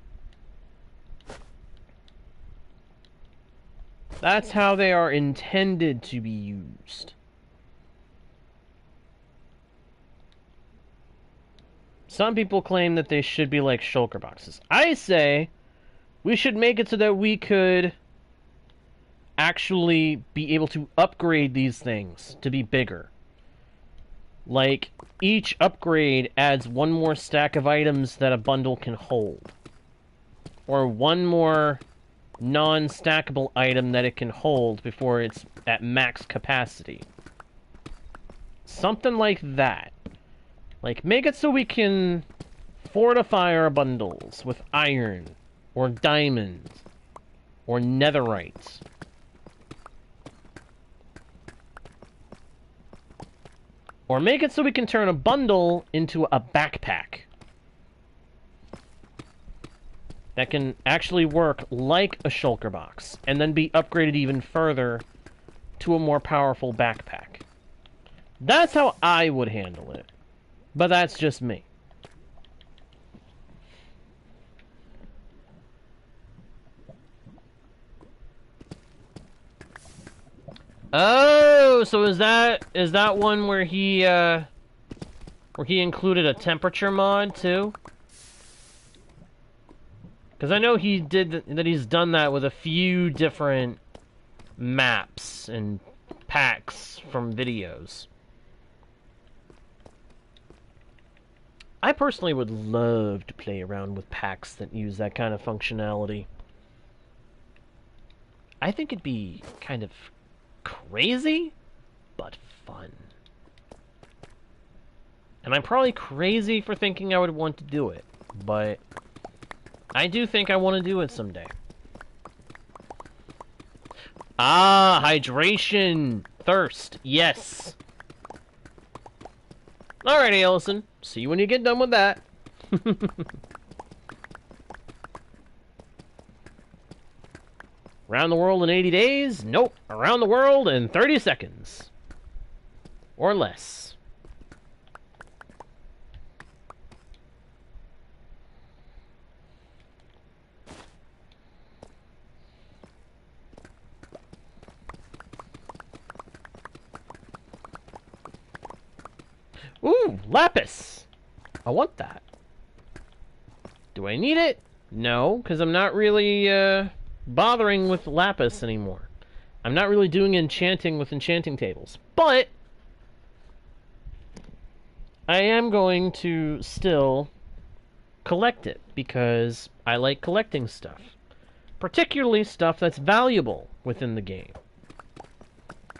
That's how they are intended to be used. Some people claim that they should be like shulker boxes. I say we should make it so that we could actually be able to upgrade these things to be bigger. Like, each upgrade adds one more stack of items that a bundle can hold. Or one more non-stackable item that it can hold before it's at max capacity. Something like that. Like, make it so we can fortify our bundles with iron, or diamonds, or netherite. Or make it so we can turn a bundle into a backpack that can actually work like a shulker box, and then be upgraded even further to a more powerful backpack. That's how I would handle it. But that's just me. Oh, so is that one where he included a temperature mod too? Because I know he did that. He's done that with a few different maps and packs from videos. I personally would love to play around with packs that use that kind of functionality. I think it'd be kind of crazy, but fun. And I'm probably crazy for thinking I would want to do it, but I do think I want to do it someday. Ah, hydration. Thirst. Yes. Alrighty, Ellison. See you when you get done with that. Around the world in 80 days? Nope. Around the world in 30 seconds. Or less. Ooh, lapis! I want that. Do I need it? No, because I'm not really, bothering with lapis anymore. I'm not really doing enchanting with enchanting tables. But I am going to still collect it, because I like collecting stuff. Particularly stuff that's valuable within the game.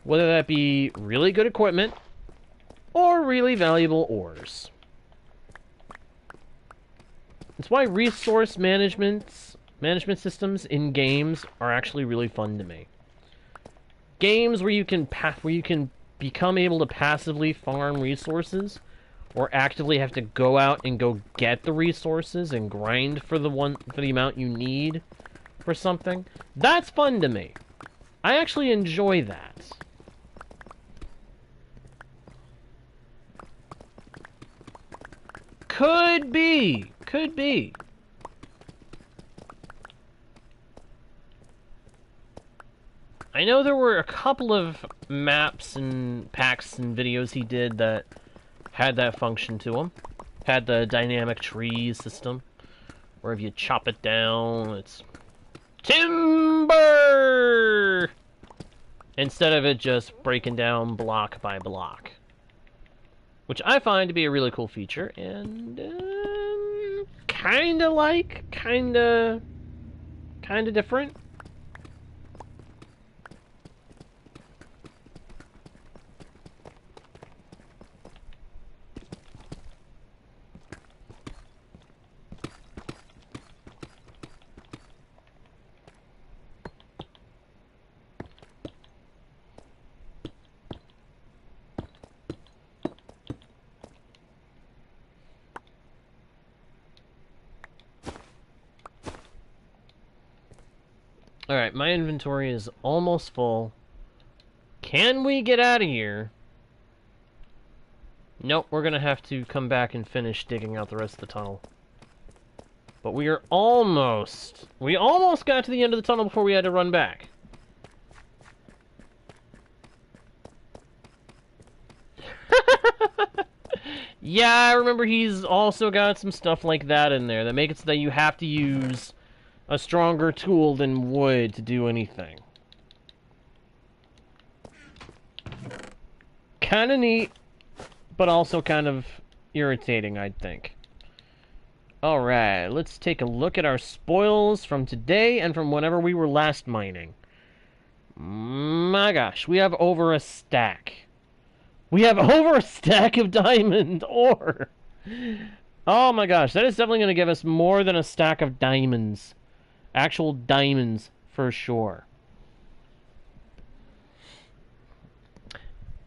Whether that be really good equipment, or really valuable ores. It's why resource management systems in games are actually really fun to me. Games where you can become able to passively farm resources, or actively have to go out and go get the resources and grind for the amount you need for something. That's fun to me. I actually enjoy that. Could be. Could be. I know there were a couple of maps and packs and videos he did that had that function to them. Had the dynamic tree system, where if you chop it down, it's timber! Instead of it just breaking down block by block. Which I find to be a really cool feature, and kinda different. Alright, my inventory is almost full. Can we get out of here? Nope, we're gonna have to come back and finish digging out the rest of the tunnel. But we are almost... We almost got to the end of the tunnel before we had to run back. Yeah, I remember he's also got some stuff like that in there that make it so that you have to use a stronger tool than wood to do anything. Kinda neat, but also kind of irritating, I'd think. Alright, let's take a look at our spoils from today and from whenever we were last mining. My gosh, we have over a stack. We have over a stack of diamond ore! Oh my gosh, that is definitely going to give us more than a stack of diamonds. Actual diamonds, for sure.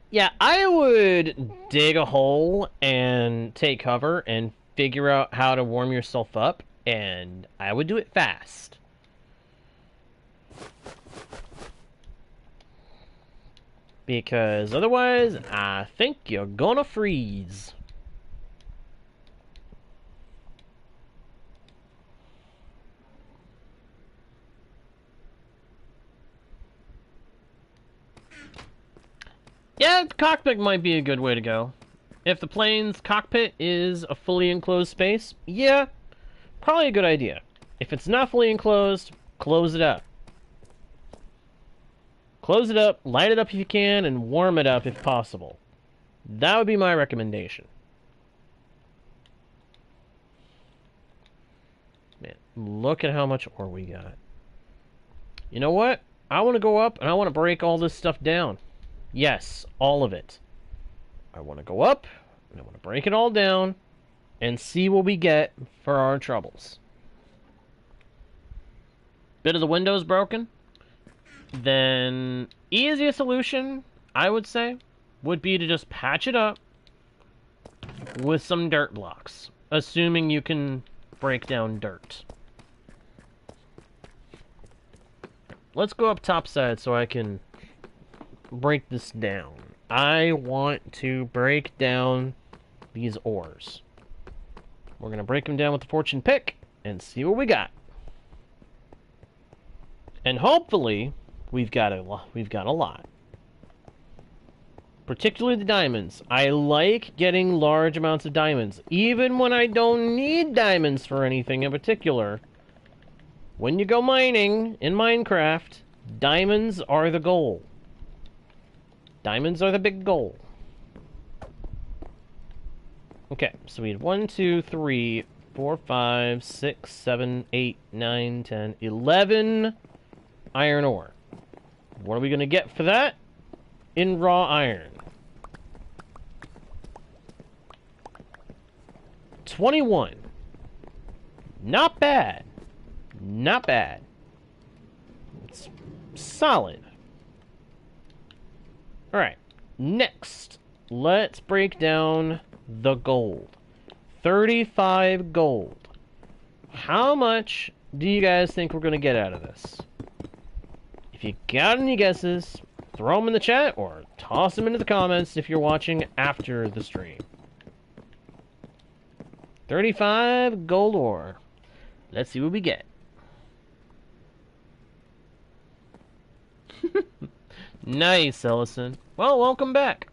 Yeah, I would dig a hole and take cover and figure out how to warm yourself up, and I would do it fast. Because otherwise, I think you're gonna freeze. Yeah, the cockpit might be a good way to go. If the plane's cockpit is a fully enclosed space, yeah, probably a good idea. If it's not fully enclosed, close it up. Close it up, light it up if you can, and warm it up if possible. That would be my recommendation. Man, look at how much ore we got. You know what? I want to go up and I want to break all this stuff down. Yes, all of it. I want to go up, and I want to break it all down, and see what we get for our troubles. Bit of the window's broken. Then, easiest solution, I would say, would be to just patch it up with some dirt blocks. Assuming you can break down dirt. let's go up topside so I can break this down. I want to break down these ores. We're going to break them down with the fortune pick and see what we got. And hopefully, we've got a lot. Particularly the diamonds. I like getting large amounts of diamonds, even when I don't need diamonds for anything in particular. When you go mining in Minecraft, diamonds are the goal. Diamonds are the big goal. Okay, so we had 1, 2, 3, 4, 5, 6, 7, 8, 9, 10, 11 iron ore. What are we going to get for that? In raw iron. 21. Not bad. Not bad. It's solid. Alright, next, let's break down the gold. 35 gold. How much do you guys think we're going to get out of this? If you got any guesses, throw them in the chat or toss them into the comments if you're watching after the stream. 35 gold ore. Let's see what we get. Nice, Ellison. Well, welcome back.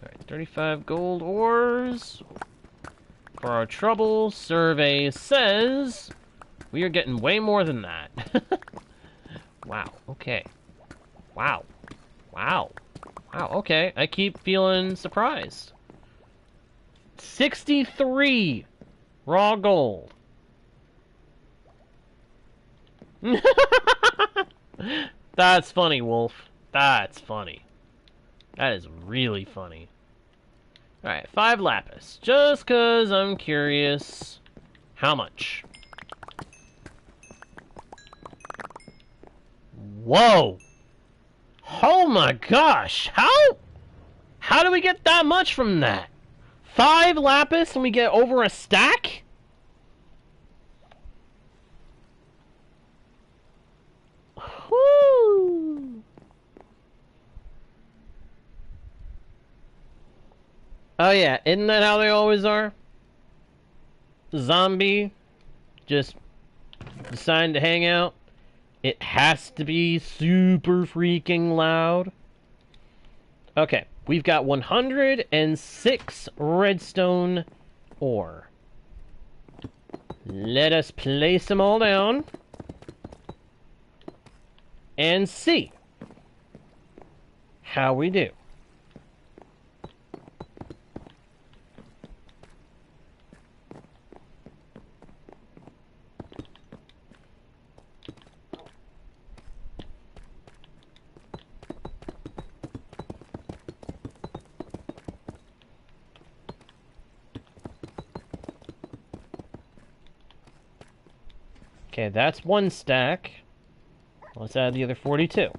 Alright, 35 gold ores. For our trouble, survey says we are getting way more than that. Wow, okay. Wow. Wow. Wow, okay. I keep feeling surprised. 63 raw gold. That's funny, Wolf. That's funny. That is really funny. Alright, 5 lapis. Just because I'm curious. How much? Whoa! Oh my gosh! How do we get that much from that? 5 lapis and we get over a stack? Whoo! Oh yeah, isn't that how they always are? Zombie just deciding to hang out. It has to be super freaking loud. Okay, we've got 106 redstone ore. Let us place them all down and see how we do. Okay, that's 1 stack. Let's add the other 42.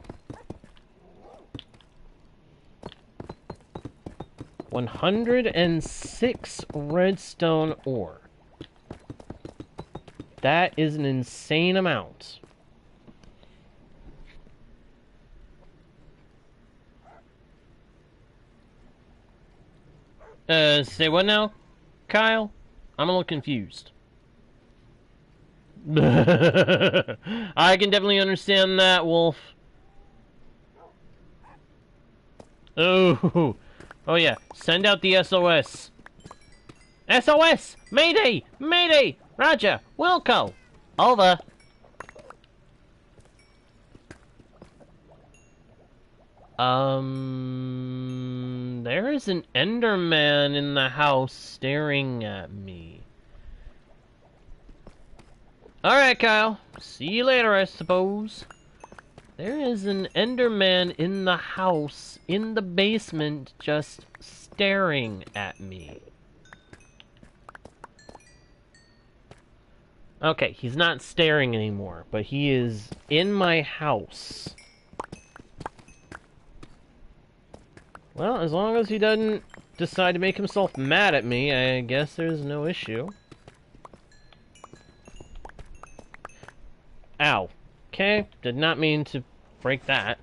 106 redstone ore. That is an insane amount. Say what now, Kyle? I'm a little confused. I can definitely understand that, Wolf. Oh, oh yeah. Send out the SOS. SOS! Mayday! Mayday! Roger! Wilco! Over. There is an Enderman in the house staring at me. Alright, Kyle. See you later, I suppose. There is an Enderman in the house, in the basement, just staring at me. Okay, he's not staring anymore, but he is in my house. Well, as long as he doesn't decide to make himself mad at me, I guess there's no issue. Ow. Okay, did not mean to break that.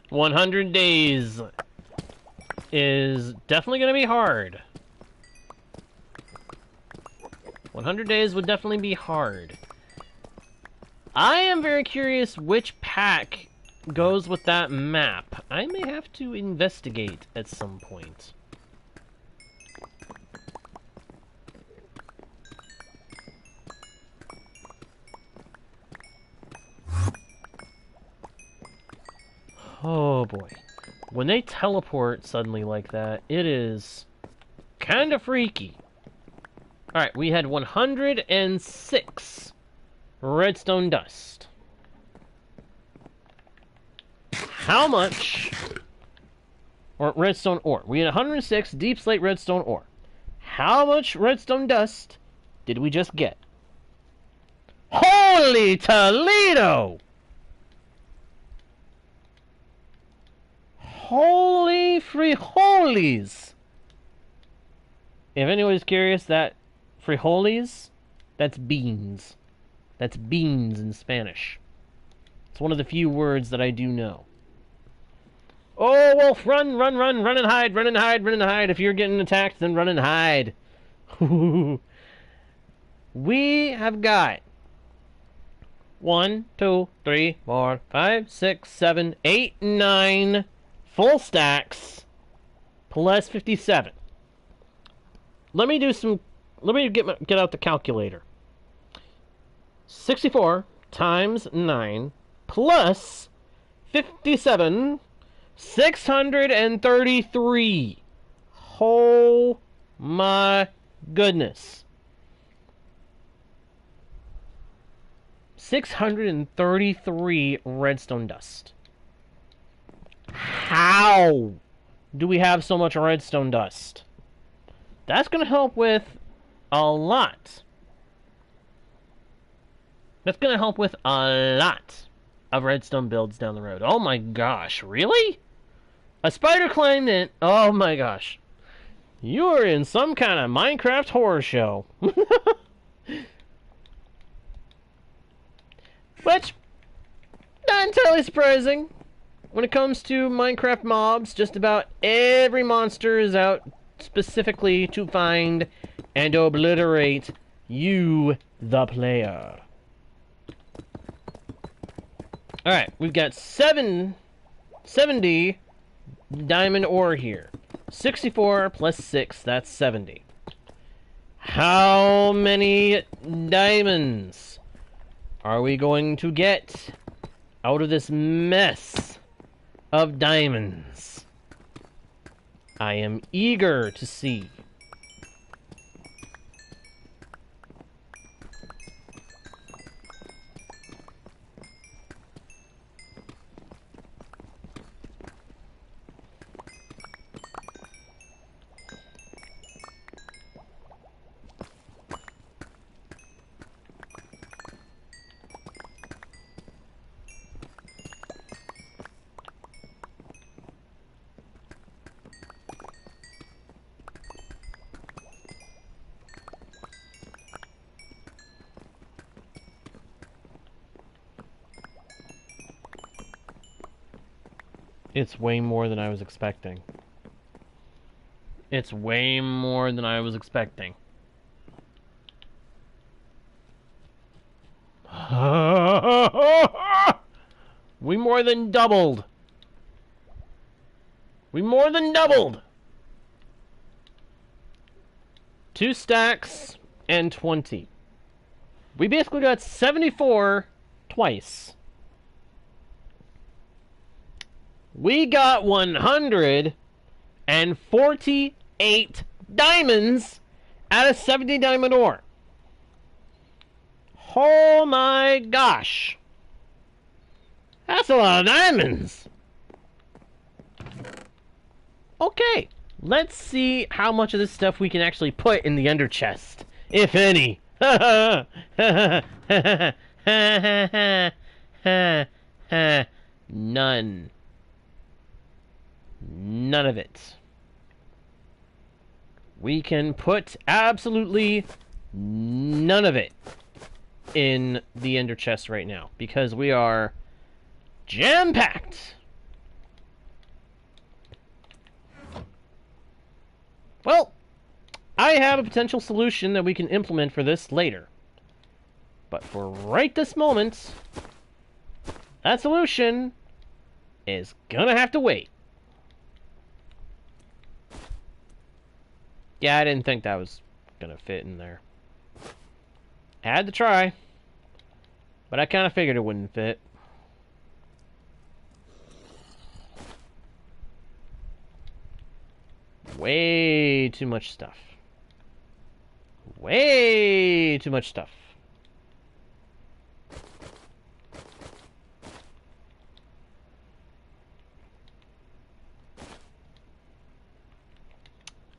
100 days is definitely going to be hard. 100 days would definitely be hard. I am very curious which pack goes with that map. I may have to investigate at some point. Oh boy. When they teleport suddenly like that, it is kind of freaky. Alright, we had 106 redstone dust. How much... or redstone ore. We had 106 deep slate redstone ore. How much redstone dust did we just get? Holy Toledo! Holy frijoles! If anybody's curious, that frijoles, that's beans. That's beans in Spanish. It's one of the few words that I do know. Oh, wolf, run, run, run, run and hide, run and hide, run and hide. If you're getting attacked, then run and hide. We have got 1, 2, 3, 4, 5, 6, 7, 8, 9 full stacks plus 57. Let me get out the calculator. 64 times 9 plus 57, 633. Oh my goodness. 633 redstone dust. How do we have so much redstone dust? That's going to help with a lot. That's going to help with a lot of redstone builds down the road. Oh my gosh, really? A spider climbed in. Oh my gosh. You are in some kind of Minecraft horror show. Which, not entirely surprising. When it comes to Minecraft mobs, just about every monster is out specifically to find and obliterate you, the player. Alright, we've got 70 diamond ore here. 64 plus 6, that's 70. How many diamonds are we going to get out of this mess of diamonds? I am eager to see. It's way more than I was expecting. It's way more than I was expecting. We more than doubled. We more than doubled. 2 stacks and 20. We basically got 74 twice. We got 148 diamonds out of 70 diamond ore. Oh my gosh. That's a lot of diamonds. Okay, let's see how much of this stuff we can actually put in the ender chest, if any. None. None of it. We can put absolutely none of it in the ender chest right now because we are jam-packed. Well, I have a potential solution that we can implement for this later. But for right this moment, that solution is gonna have to wait. Yeah, I didn't think that was gonna fit in there. I had to try, but I kind of figured it wouldn't fit. Way too much stuff. Way too much stuff.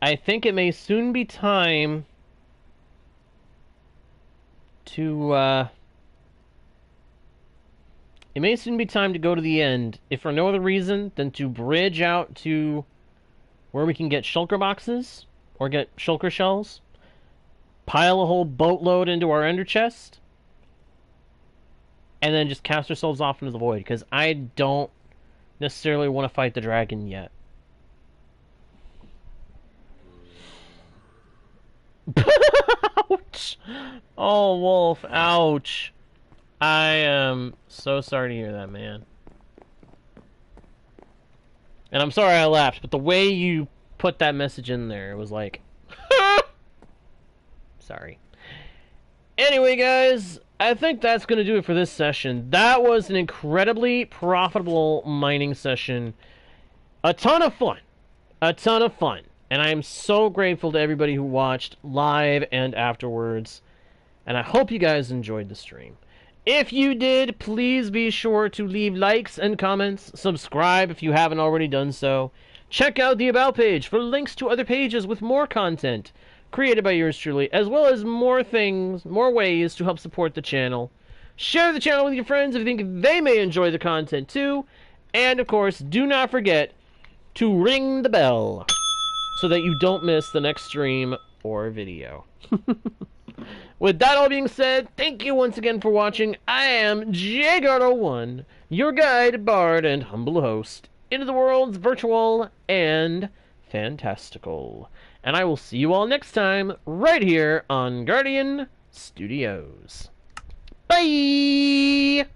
I think it may soon be time to, it may soon be time to go to the end, if for no other reason than to bridge out to where we can get shulker boxes, or get shulker shells, pile a whole boatload into our ender chest, and then just cast ourselves off into the void, because I don't necessarily want to fight the dragon yet. Ouch! Oh, Wolf, ouch. I am so sorry to hear that, man. And I'm sorry I laughed, but the way you put that message in there, it was like... Sorry. Anyway, guys, I think that's going to do it for this session. That was an incredibly profitable mining session. A ton of fun. A ton of fun. And I am so grateful to everybody who watched live and afterwards. And I hope you guys enjoyed the stream. If you did, please be sure to leave likes and comments. Subscribe if you haven't already done so. Check out the About page for links to other pages with more content created by yours truly, as well as more things, more ways to help support the channel. Share the channel with your friends if you think they may enjoy the content too. And of course, do not forget to ring the bell so that you don't miss the next stream or video. With that all being said, thank you once again for watching. I am JGuard01, your guide, bard, and humble host into the world's virtual and fantastical. And I will see you all next time, right here on Guardian Studios. Bye!